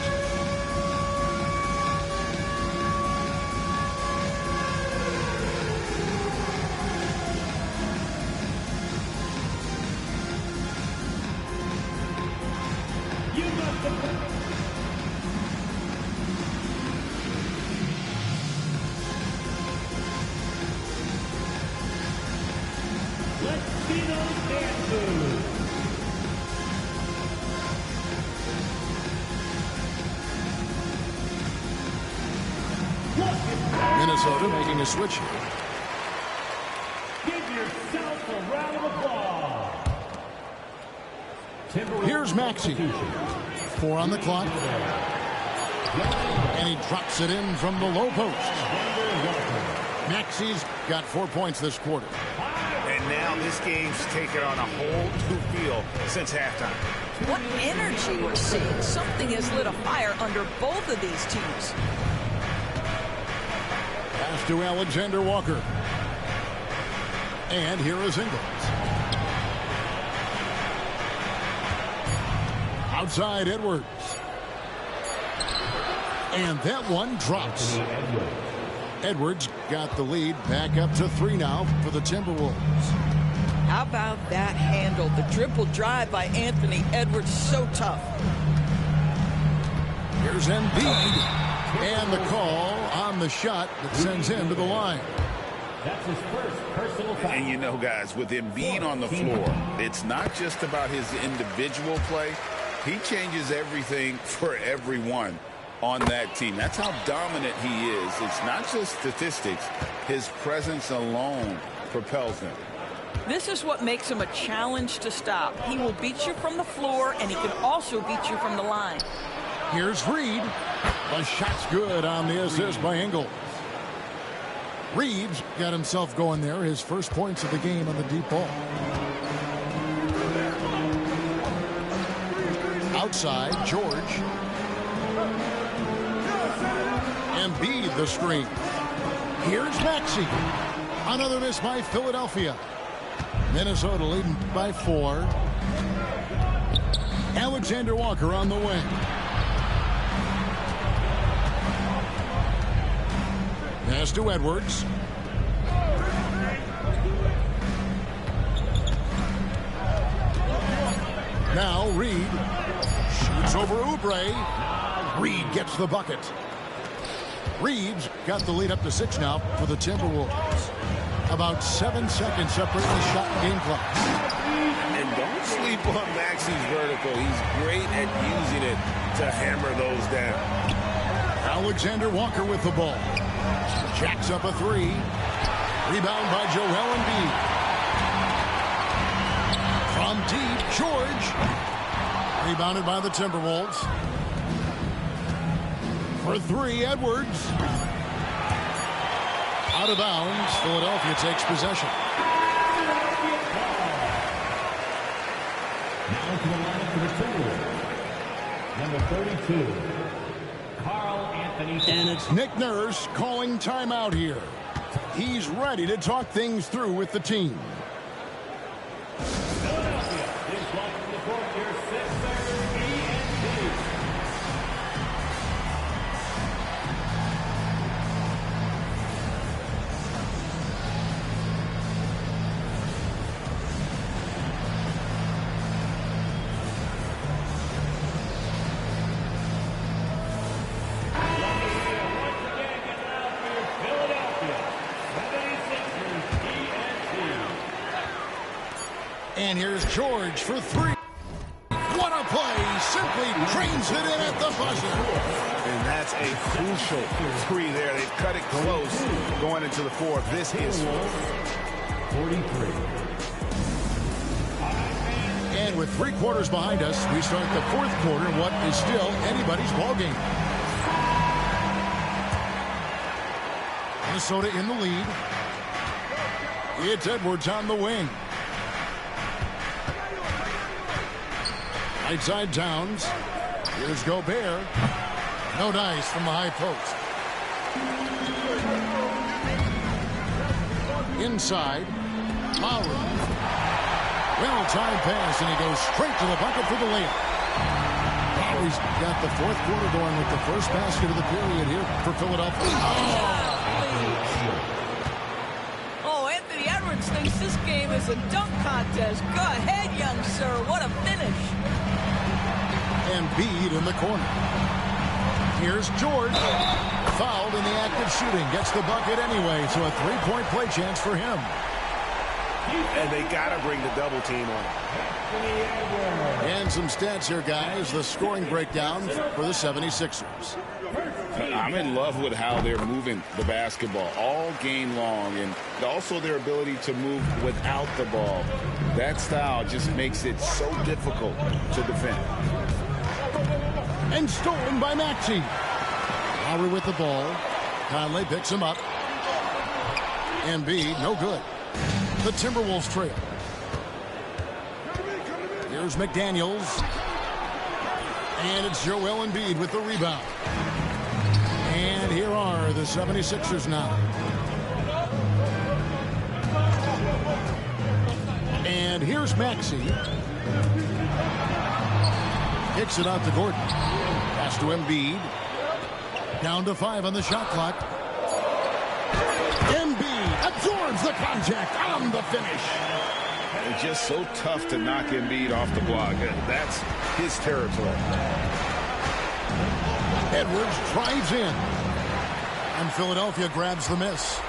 A: Minnesota making a switch here.
F: Give yourself a round of applause.
A: Here's Maxey. 4 on the clock. And he drops it in from the low post. Maxey's got 4 points this quarter.
J: And now this game's taken on a whole new feel since halftime.
H: What energy we're seeing. Something has lit a fire under both of these teams.
A: Pass to Alexander Walker. And here is Ingles. Outside Edwards. And that one drops. Edwards got the lead back up to 3 now for the Timberwolves.
H: How about that handle? The dribble drive by Anthony Edwards, so tough.
A: Here's Embiid. And the call on the shot that sends him to the line.
F: That's his first personal foul.
C: And you know, guys, with Embiid on the floor, it's not just about his individual play. He changes everything for everyone on that team. That's how dominant he is. It's not just statistics. His presence alone propels them.
H: This is what makes him a challenge to stop. He will beat you from the floor, and he can also beat you from the line.
A: Here's Reed. The shot's good on the assist by Ingles. Reed's got himself going there. His first points of the game on the deep ball. Outside, George. Embiid the screen. Here's Maxey. Another miss by Philadelphia. Minnesota leading by 4. Alexander Walker on the wing. Pass to Edwards. Now Reed shoots over Oubre. Reed gets the bucket. Reed's got the lead up to 6 now for the Timberwolves. About 7 seconds separating the shot and game clock.
C: And don't sleep on Maxey's vertical. He's great at using it to hammer those down.
A: Alexander Walker with the ball. Jacks up a 3. Rebound by Joel Embiid. From deep, George. Rebounded by the Timberwolves. For 3, Edwards. Out of bounds. Philadelphia takes possession.
F: Now to the line for the Timberwolves. Number 32, Karl Anthony.
A: And it's Nick Nurse calling timeout here. He's ready to talk things through with the team.
F: Philadelphia is welcome to court your 6-3 ENT.
A: And here's George for three. What a play. Simply drains it in at the buzzer.
J: And that's a crucial three there. They've cut it close going into the fourth. This is
F: 43.
A: And with 3 quarters behind us, we start the fourth quarter, what is still anybody's ballgame. Minnesota in the lead. It's Edwards on the wing. Right side Towns. Here's Gobert. No dice from the high post. Inside. Lowry. Well-timed pass, and he goes straight to the bucket for the layup. Lowry's got the fourth quarter going with the first basket of the period here for Philadelphia.
I: Oh, Anthony Edwards thinks this game is a dunk contest. Go ahead, young sir. What a finish.
A: Embiid in the corner. Here's George. Fouled in the act of shooting. Gets the bucket anyway, so a 3-point play chance for him.
J: And they got to bring the double team on.
A: And some stats here, guys. The scoring breakdown for the 76ers.
C: I'm in love with how they're moving the basketball all game long, and also their ability to move without the ball. That style just makes it so difficult to defend.
A: And stolen by Maxey. Lowry with the ball. Conley picks him up. Embiid, no good. The Timberwolves trail. Here's McDaniels. And it's Joel Embiid with the rebound. And here are the 76ers now. And here's Maxey. Kicks it out to Gordon. Pass to Embiid. Down to 5 on the shot clock. Embiid absorbs the contact on the finish.
C: It's just so tough to knock Embiid off the block. That's his territory.
A: Edwards drives in. And Philadelphia grabs the miss.